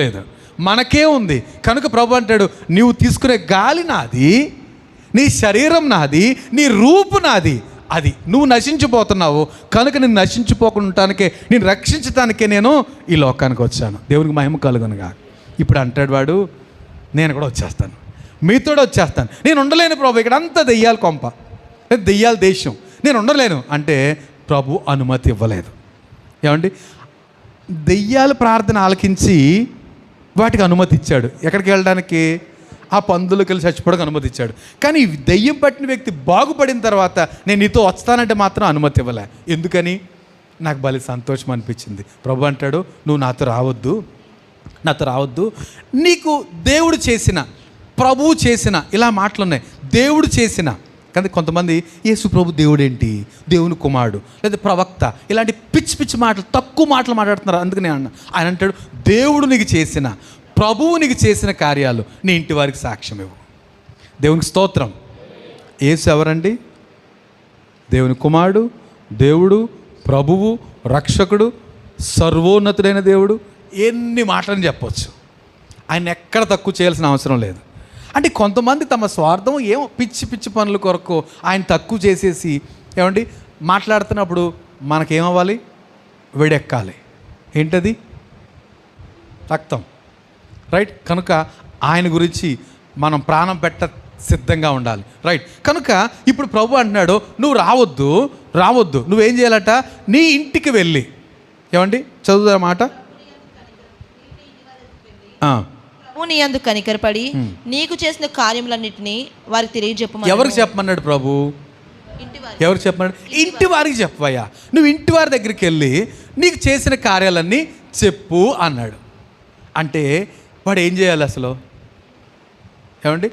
లేదు, మనకే ఉంది. కనుక ప్రభు అంటాడు, నీవు తీసుకునే గాలి నాది, నీ శరీరం నాది, నీ రూపు నాది. అది నువ్వు నశించిపోతున్నావు కనుక నేను నశించిపోకుండా ఉండటానికే, నేను రక్షించడానికే నేను ఈ లోకానికి వచ్చాను. దేవునికి మహిమ కలుగునుగా. ఇప్పుడు అంటాడు వాడు, నేను కూడా వచ్చేస్తాను, మీతో వచ్చేస్తాను. నేను ఉండలేను ప్రభు, ఇక్కడ అంతా దెయ్యాల కొంప, దెయ్యాల దేశం, నేను ఉండలేను అంటే ప్రభు అనుమతి ఇవ్వలేదు. ఏమండి? దెయ్యాల ప్రార్థన ఆలకించి వాటికి అనుమతి ఇచ్చాడు. ఎక్కడికి వెళ్ళడానికి? ఆ పందులకు వెళ్ళి చచ్చిపోవడానికి అనుమతి ఇచ్చాడు. కానీ దెయ్యం పట్టిన వ్యక్తి బాగుపడిన తర్వాత నేను నీతో వస్తానంటే మాత్రం అనుమతి ఇవ్వలే. ఎందుకని? నాకు భలే సంతోషం అనిపించింది. ప్రభు అంటాడు, నువ్వు నాతో రావద్దు, నీకు దేవుడు చేసిన, ప్రభువు చేసిన, ఇలా మాటలున్నాయి, దేవుడు చేసిన. కానీ కొంతమంది యేసు ప్రభు దేవుడేంటి, దేవుని కుమారుడు లేదా ప్రవక్త, ఇలాంటి పిచ్చి మాటలు, తక్కువ మాటలు మాట్లాడుతున్నారు. అందుకని ఆయన అంటాడు, దేవుడు నీకు చేసిన, ప్రభువు నీకు చేసిన కార్యాలు నీ ఇంటి వారికి సాక్ష్యం ఇవ్వు. దేవునికి స్తోత్రం. యేసు ఎవరండి? దేవుని కుమారుడు, దేవుడు, ప్రభువు, రక్షకుడు, సర్వోన్నతుడైన దేవుడు. ఎన్ని మాటలని చెప్పవచ్చు. ఆయన ఎక్కడ తక్కువ చేయాల్సిన అవసరం లేదు. అంటే కొంతమంది తమ స్వార్థం ఏమో పిచ్చి పనుల కొరకు ఆయన తక్కువ చేసేసి, ఏమండి మాట్లాడుతున్నప్పుడు మనకేమవ్వాలి? వేడెక్కాలి. ఏంటది? రక్తం, రైట్? కనుక ఆయన గురించి మనం ప్రాణం పెట్ట సిద్ధంగా ఉండాలి, రైట్? కనుక ఇప్పుడు ప్రభు అంటున్నాడు, నువ్వు రావద్దు, నువ్వేం చేయాలట? నీ ఇంటికి వెళ్ళి, ఏమండి చదువుదా మాట, నీ యందు కనికరపడి నీకు చేసిన కార్యములన్నిటినీ వారికి తెలియజెప్పమని. ఎవరికి చెప్పమన్నాడు ప్రభు? ఎవరికి చెప్పమన్నాడు? ఇంటి వారికి చెప్పవయ్యా. నువ్వు ఇంటి వారి దగ్గరికి వెళ్ళి నీకు చేసిన కార్యాలన్నీ చెప్పు అన్నాడు. అంటే వాడు ఏం చేయాలి అసలు? ఏమండి,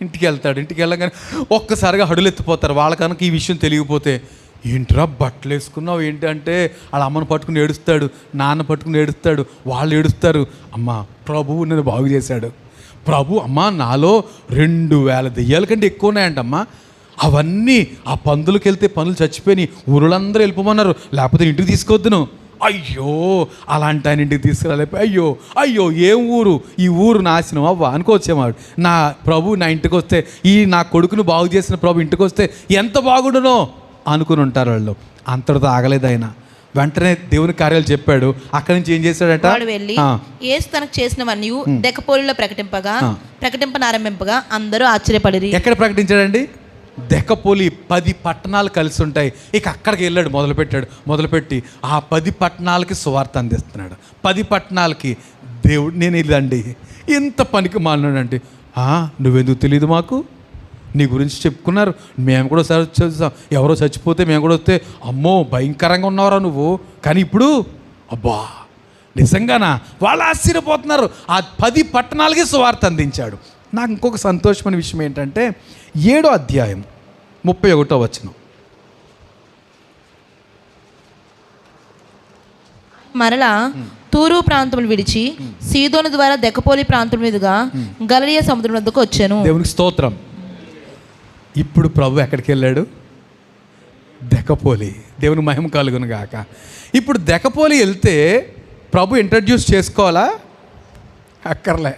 ఇంటికి వెళ్తాడు. ఇంటికి వెళ్ళగానే ఒక్కసారిగా హడులు ఎత్తిపోతారు. వాళ్ళ కనుక ఈ విషయం తెలియకపోతే, ఏంట్రా బట్టలు వేసుకున్నావు ఏంటి అంటే, వాళ్ళ అమ్మను పట్టుకుని ఏడుస్తాడు, నాన్న పట్టుకుని ఏడుస్తాడు, వాళ్ళు ఏడుస్తారు. అమ్మ, ప్రభువు నన్ను బాగు చేశాడు. ప్రభు, అమ్మ నాలో 2000 దెయ్యాల కంటే ఎక్కువ ఉన్నాయంటమ్మా. అవన్నీ ఆ పందులకు వెళ్తే పనులు చచ్చిపోయినాయి, ఊరులందరూ వెళ్ళిపోమన్నారు, లేకపోతే ఇంటికి తీసుకోవద్దును. అయ్యో, అలాంటి ఆయన ఇంటికి తీసుకురాలేపో, అయ్యో అయ్యో ఏం ఊరు, ఈ ఊరు నాశనం అవ్వ అనుకోవచ్చేమాడు. నా ప్రభు నా ఇంటికి వస్తే, ఈ నా కొడుకును బాగు చేసిన ప్రభు ఇంటికి వస్తే ఎంత బాగుండునో అనుకుని ఉంటారు వాళ్ళు. అంతటితో ఆగలేదు ఆయన. వెంటనే దేవుని కార్యాలు చెప్పాడు. అక్కడి నుంచి ఏం చేశాడట? వాడు వెళ్ళి యేసు తనకు చేసినవన్నీ దెకపోలిలో ప్రకటింపనారంభింపగా అందరూ ఆశ్చర్యపడిరి. ఎక్కడ ప్రకటించాడండి? దెకపోలి 10 పట్టణాలు కలిసి ఉంటాయి. ఇక అక్కడికి వెళ్ళాడు, మొదలుపెట్టి ఆ 10 పట్టణాలకి సువార్త అందిస్తున్నాడు. 10 పట్టణాలకి దేవుడు, నేను ఇదండి ఇంత పనికి మాలినాడంటే, నువ్వెందుకు తెలియదు మాకు, నీ గురించి చెప్పుకున్నారు, మేము కూడా ఒకసారి చూసాం, ఎవరో చచ్చిపోతే మేము కూడా వస్తే అమ్మో భయంకరంగా ఉన్నావురా నువ్వు, కానీ ఇప్పుడు అబ్బా నిజంగానా, వాళ్ళు ఆశ్చర్యపోతున్నారు. ఆ 10 పట్టణాలకి సువార్త అందించాడు. నాకు ఇంకొక సంతోషమైన విషయం ఏంటంటే 7వ అధ్యాయం 31వ వచనం. మరలా తూరు ప్రాంతములు విడిచి సీదోను ద్వారా దెకపోలి ప్రాంతం మీదుగా గలిలయ సముద్రం వద్దకు వచ్చాను. దేవునికి స్తోత్రం. ఇప్పుడు ప్రభు ఎక్కడికి వెళ్ళాడు? దెకపోలి. దేవుని మహిమ కలుగును గాక. ఇప్పుడు దెకపోలి వెళ్తే ప్రభు ఇంట్రడ్యూస్ చేసుకోవాలా? అక్కర్లే.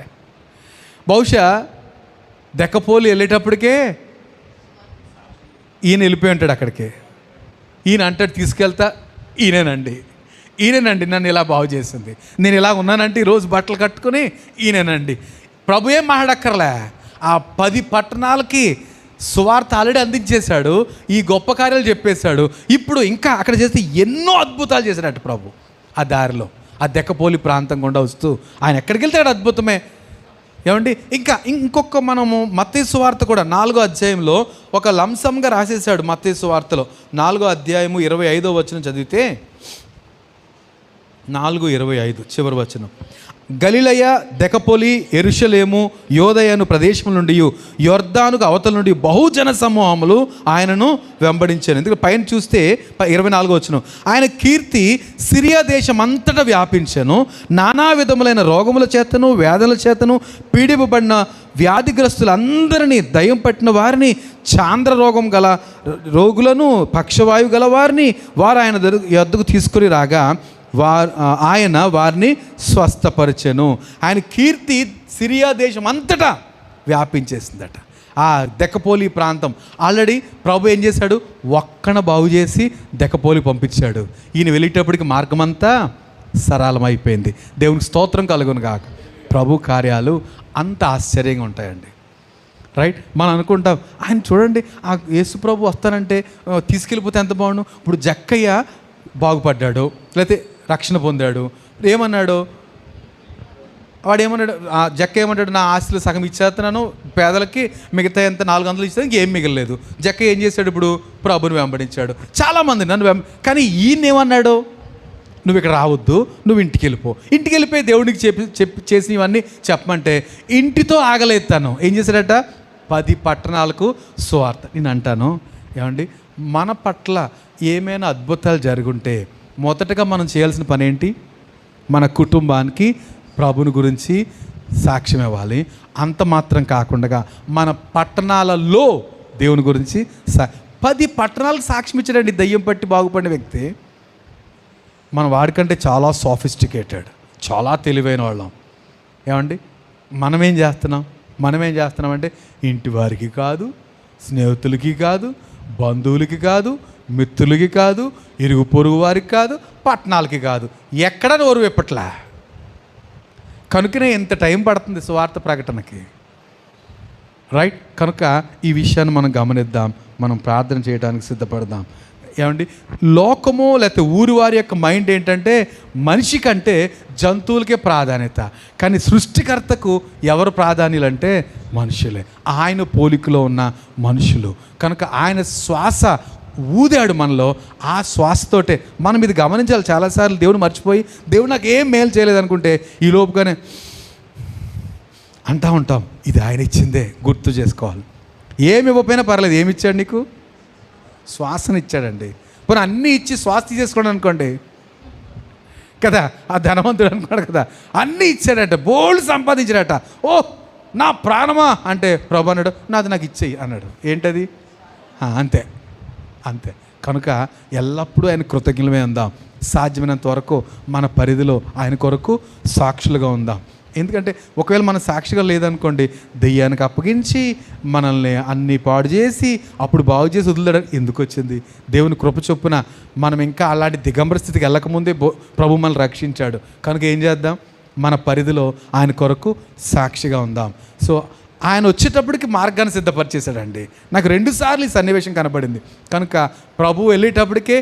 బహుశా దెకపోలి వెళ్ళేటప్పటికే ఈయన వెళ్ళిపోయి ఉంటాడు అక్కడికి. ఈయన అంటాడు, తీసుకెళ్తా, ఈయనేనండి నన్ను ఇలా బాగు చేసింది, నేను ఇలా ఉన్నానంటే ఈరోజు బట్టలు కట్టుకుని ఈయనేనండి. ప్రభు ఏం మాట్లాడక్కర్లే. ఆ 10 పట్టణాలకి సువార్త ఆల్రెడీ అందించేశాడు, ఈ గొప్ప కార్యాలు చెప్పేశాడు. ఇప్పుడు ఇంకా అక్కడ చేస్తే ఎన్నో అద్భుతాలు చేశాడట ప్రభు. ఆ దారిలో ఆ దెకపోలి ప్రాంతం గుండా వస్తూ ఆయన ఎక్కడికి వెళ్తాడు అద్భుతమే. ఏమండి, ఇంకొక మనము మత్తయి సువార్త కూడా 4వ అధ్యాయంలో ఒక లంసంగా రాసేసాడు. మత్తయి సువార్తలో 4వ అధ్యాయము 25వ వచనం చదివితే, 4:25 చివరి వచనం, గలిలయ, దెకపోలి, యెరూషలేము, యోదయను ప్రదేశం నుండి యొర్దానుకు అవతల నుండి బహుజన సమూహములు ఆయనను వెంబడించాను. ఎందుకంటే పైన చూస్తే 24వ వచనం, ఆయన కీర్తి సిరియా దేశం అంతటా వ్యాపించాను. నానా విధములైన రోగముల చేతను వ్యాధుల చేతను పీడిపబడిన వ్యాధిగ్రస్తులందరినీ, దయ్యం పట్టిన వారిని, చాంద్ర రోగం గల రోగులను, పక్షవాయువు గల వారిని వారు ఆయన యొద్దకు తీసుకుని రాగా ఆయన వారిని స్వస్థపరిచెను. ఆయన కీర్తి సిరియా దేశం అంతటా వ్యాపించేసిందట. ఆ దెకపోలి ప్రాంతం ఆల్రెడీ ప్రభు ఏం చేశాడు? ఒక్కన బాగు చేసి దెకపోలి పంపించాడు. ఈయన వెళ్ళేటప్పటికి మార్గం అంతా సరళమైపోయింది. దేవునికి స్తోత్రం కలుగును గాక. ప్రభు కార్యాలు అంత ఆశ్చర్యంగా ఉంటాయండి. రైట్, మనం అనుకుంటాం ఆయన చూడండి, ఆ యేసు ప్రభు వస్తానంటే తీసుకెళ్ళిపోతే ఎంత బాగుండు. ఇప్పుడు జక్కయ్య బాగుపడ్డాడు, లేకపోతే రక్షణ పొందాడు. ఏమన్నాడు వాడు? ఏమన్నాడు? జక్క ఏమన్నాడు? నా ఆస్తులు సగం ఇచ్చేస్తున్నాను పేదలకి, మిగతా ఎంత 400 ఇస్తే ఇంకేం మిగలలేదు. జక్క ఏం చేశాడు? ఇప్పుడు ప్రభుని వెంబడించాడు. చాలామంది నన్ను కానీ ఈయన ఏమన్నాడు? నువ్వు ఇక్కడ రావద్దు, నువ్వు ఇంటికి వెళ్ళిపోయి దేవుడికి చేసినవన్నీ చెప్పమంటే ఇంటితో ఆగలేదు. తను ఏం చేశాడట? 10 పట్టణాలకు సువార్త. నేను అంటాను, ఏమండి, మన పట్ల ఏమైనా అద్భుతాలు జరుగుంటే మొదటగా మనం చేయాల్సిన పని ఏంటి? మన కుటుంబానికి ప్రభుని గురించి సాక్ష్యం ఇవ్వాలి. అంత మాత్రం కాకుండా మన పట్టణాలలో దేవుని గురించి 10 పట్టణాలకు సాక్ష్యం ఇచ్చాడండి దయ్యం పట్టి బాగుపడిన వ్యక్తి. మన వాడికంటే చాలా సాఫిస్టికేటెడ్, చాలా తెలివైన వాళ్ళం. ఏమండి, మనమేం చేస్తున్నాం అంటే ఇంటి వారికి కాదు, స్నేహితులకి కాదు, బంధువులకి కాదు, మిత్రులకి కాదు, ఇరుగు పొరుగు వారికి కాదు, పట్టణాలకి కాదు, ఎక్కడ నోరు విప్పట్లా. కనుకనే ఎంత టైం పడుతుంది సువార్త ప్రకటనకి. రైట్, కనుక ఈ విషయాన్ని మనం గమనిద్దాం, మనం ప్రార్థన చేయడానికి సిద్ధపడదాం. ఏమండి, లోకము లేకపోతే ఊరి వారి యొక్క మైండ్ ఏంటంటే మనిషి కంటే జంతువులకే ప్రాధాన్యత, కానీ సృష్టికర్తకు ఎవరు ప్రాధాన్యులు అంటే మనుషులే. ఆయన పోలికలో ఉన్న మనుషులు. కనుక ఆయన శ్వాస ఊదాడు మనలో. ఆ శ్వాసతోటే మనం ఇది గమనించాలి. చాలాసార్లు దేవుడు మర్చిపోయి దేవుడు నాకు ఏం మేలు చేయలేదు అనుకుంటే ఈ లోపుగానే అంటూ ఉంటాం. ఇది ఆయన ఇచ్చిందే గుర్తు చేసుకోవాలి. ఏమి ఇవ్వకపోయినా పర్లేదు. ఏమి ఇచ్చాడు నీకు? శ్వాసను ఇచ్చాడండి. పోనీ అన్నీ ఇచ్చి శ్వాస తీసేసుకోండి అనుకోండి కదా, ఆ ధనవంతుడు అనుకోడు కదా, అన్నీ ఇచ్చాడట, బోల్డ్ సంపాదించాడట. ఓ నా ప్రాణమా అంటే ప్రభు అన్నాడు, నాది నాకు ఇచ్చేయి అన్నాడు. ఏంటది? అంతే అంతే. కనుక ఎల్లప్పుడూ ఆయన కృతజ్ఞులమే ఉందాం. సాధ్యమైనంత వరకు మన పరిధిలో ఆయన కొరకు సాక్షులుగా ఉందాం. ఎందుకంటే ఒకవేళ మన సాక్షిగా లేదనుకోండి, దెయ్యానికి అప్పగించి మనల్ని అన్నీ పాడు చేసి అప్పుడు బాగు చేసి వదిలేడం ఎందుకు వచ్చింది? దేవుని కృప చొప్పున మనం ఇంకా అలాంటి దిగంబర స్థితికి వెళ్ళకముందే ప్రభు మనల్ని రక్షించాడు. కనుక ఏం చేద్దాం? మన పరిధిలో ఆయన కొరకు సాక్షిగా ఉందాం. సో ఆయన వచ్చేటప్పటికి మార్గాన్ని సిద్ధపరిచేశాడండి. నాకు 2 సార్లు ఈ సన్నివేశం కనబడింది. కనుక ప్రభు వెళ్ళేటప్పటికే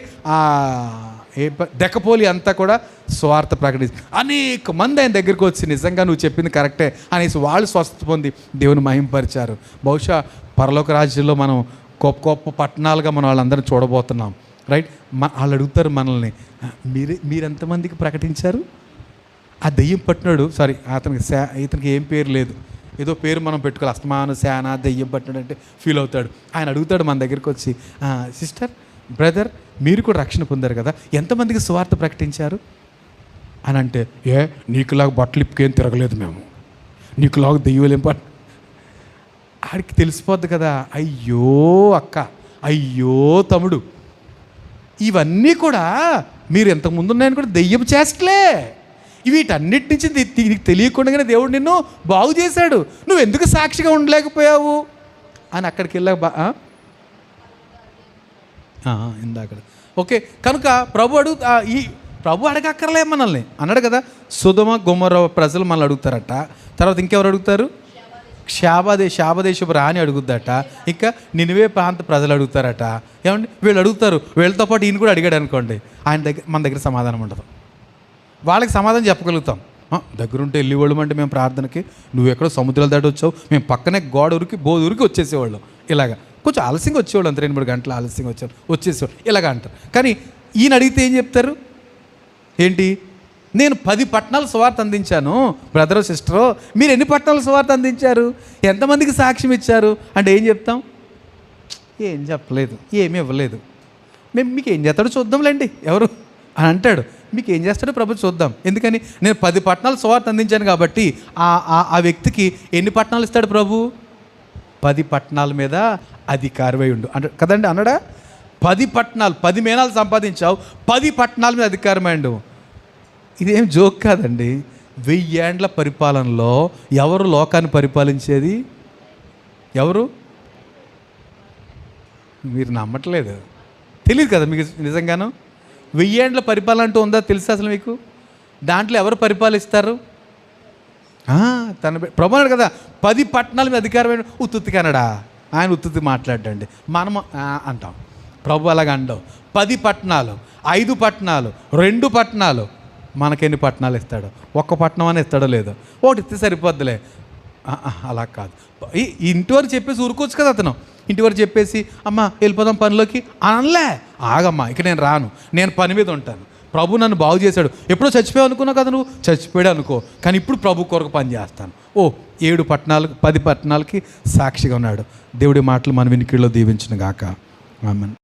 దెక్కపోలి అంతా కూడా స్వార్థ ప్రకటించి అనేక మంది ఆయన దగ్గరికి వచ్చి నిజంగా నువ్వు చెప్పింది కరెక్టే అనేసి వాళ్ళు స్వస్థత పొంది దేవుని మహింపరిచారు. బహుశా పరలోక రాజ్యంలో మనం గొప్ప గొప్ప పట్టణాలుగా మనం వాళ్ళందరినీ చూడబోతున్నాం. రైట్? వాళ్ళు అడుగుతారు మనల్ని, మీరెంతమందికి ప్రకటించారు? ఆ దెయ్యం పట్టినాడు, సారీ ఇతనికి ఏం పేరు లేదు, ఏదో పేరు మనం పెట్టుకోవాలి, అస్తమాను శానా దెయ్యం పట్టినాడు అంటే ఫీల్ అవుతాడు. ఆయన అడుగుతాడు మన దగ్గరికి వచ్చి, సిస్టర్, బ్రదర్, మీరు కూడా రక్షణ పొందారు కదా, ఎంతమందికి సువార్త ప్రకటించారు అని అంటే, నీకులాగా బట్టలు ఇప్పుకేం తిరగలేదు మేము, నీకులాగా దెయ్యలేం పట్. ఆడికి తెలిసిపోద్ది కదా, అయ్యో అక్క, అయ్యో తమ్ముడు, ఇవన్నీ కూడా మీరు ఎంతకుముందు ఉన్నాయని కూడా దెయ్యపు చేష్టలే. వీటన్నిటి నుంచి నీకు తెలియకుండానే దేవుడు నిన్ను బాగు చేశాడు, నువ్వు ఎందుకు సాక్షిగా ఉండలేకపోయావు అని అక్కడికి వెళ్ళాక ఇందాక ఓకే. కనుక ప్రభు అడగక్కర్లే మనల్ని అన్నాడు కదా. సొదొమ గొమొర్రా ప్రజలు మనల్ని అడుగుతారట. తర్వాత ఇంకెవరు అడుగుతారు? శాపదేశపు రాణి అడుగుద్దట. ఇంకా నినివే ప్రాంత ప్రజలు అడుగుతారట. ఏమండి వీళ్ళు అడుగుతారు, వీళ్ళతో పాటు ఈయన కూడా అడిగాడు అనుకోండి, మన దగ్గర సమాధానం ఉండదు. వాళ్ళకి సమాధానం చెప్పగలుగుతాం, దగ్గరుంటే వెళ్ళేవాళ్ళం అంటే మేము ప్రార్థనకి, నువ్వు ఎక్కడో సముద్రాలు దాటి వచ్చావు, మేము పక్కనే బోధురికి వచ్చేసేవాళ్ళం. ఇలాగా కొంచెం ఆలస్యంగా వచ్చేవాళ్ళు, అంత 2-3 గంటలు ఆలస్యంగా వచ్చేసేవాళ్ళు ఇలాగ అంటారు. కానీ ఈయన అడిగితే ఏం చెప్తారు? ఏంటి, నేను 10 పట్టణాలు సువార్త అందించాను. బ్రదరో సిస్టరో, మీరు ఎన్ని పట్టణాలు సువార్త అందించారు, ఎంతమందికి సాక్ష్యం ఇచ్చారు అంటే ఏం చెప్తాం? ఏం చెప్పలేదు, ఏమీ ఇవ్వలేదు. మీకు ఏం చేస్తాడో చూద్దాంలేండి ఎవరు అని అంటాడు. మీకు ఏం చేస్తాడో ప్రభు చూద్దాం. ఎందుకని? నేను 10 పట్టణాలు సువార్త అందించాను కాబట్టి ఆ వ్యక్తికి ఎన్ని పట్టణాలు ఇస్తాడు ప్రభు? 10 పట్టణాల మీద అధికారమై ఉండు అంటే కదండి అన్నాడా? 10 పట్టణాలు, 10 మేనాలు సంపాదించావు, 10 పట్టణాల మీద అధికారమై ఉండు. ఇదేం జోక్ కాదండి. 1000 ఏండ్ల పరిపాలనలో ఎవరు లోకాన్ని పరిపాలించేది? ఎవరు? మీరు నమ్మట్లేదు, తెలియదు కదా మీకు నిజంగాను. 1000 ఏండ్ల పరిపాలన అంటూ ఉందా తెలుసా అసలు మీకు? దాంట్లో ఎవరు పరిపాలిస్తారు? ప్రభు అన్నాడు కదా 10 పట్టణాల మీద అధికారమైన ఉత్తుత్తికి అన్నాడా? ఆయన ఉత్తుత్తి మాట్లాడండి, మనము అంటాం. ప్రభు అలాగ అండవు. 10 పట్టణాలు, 5 పట్టణాలు, 2 పట్టణాలు, మనకెన్ని పట్టణాలు ఇస్తాడు? 1 పట్టణం అని ఇస్తాడో లేదో, ఒకటి ఇస్తే సరిపోద్దులే. అలా కాదు. ఇంటి వరకు చెప్పేసి ఊరుకోవచ్చు కదా అతను. ఇంటి వరకు చెప్పేసి అమ్మ వెళ్ళిపోదాం పనిలోకి అనలే. ఆగమ్మా, ఇక నేను రాను, నేను పని మీద ఉంటాను. ప్రభు నన్ను బాగు చేశాడు. ఎప్పుడో చచ్చిపోయావు అనుకున్నావు కదా నువ్వు, చచ్చిపోయాడు అనుకో, కానీ ఇప్పుడు ప్రభు కొరకు పని చేస్తాను. 7 పట్టణాలు, 10 పట్టణాలకి సాక్షిగా ఉన్నాడు. దేవుడి మాటలు మన వినికిడిలో దీవించును గాక. ఆమేన్.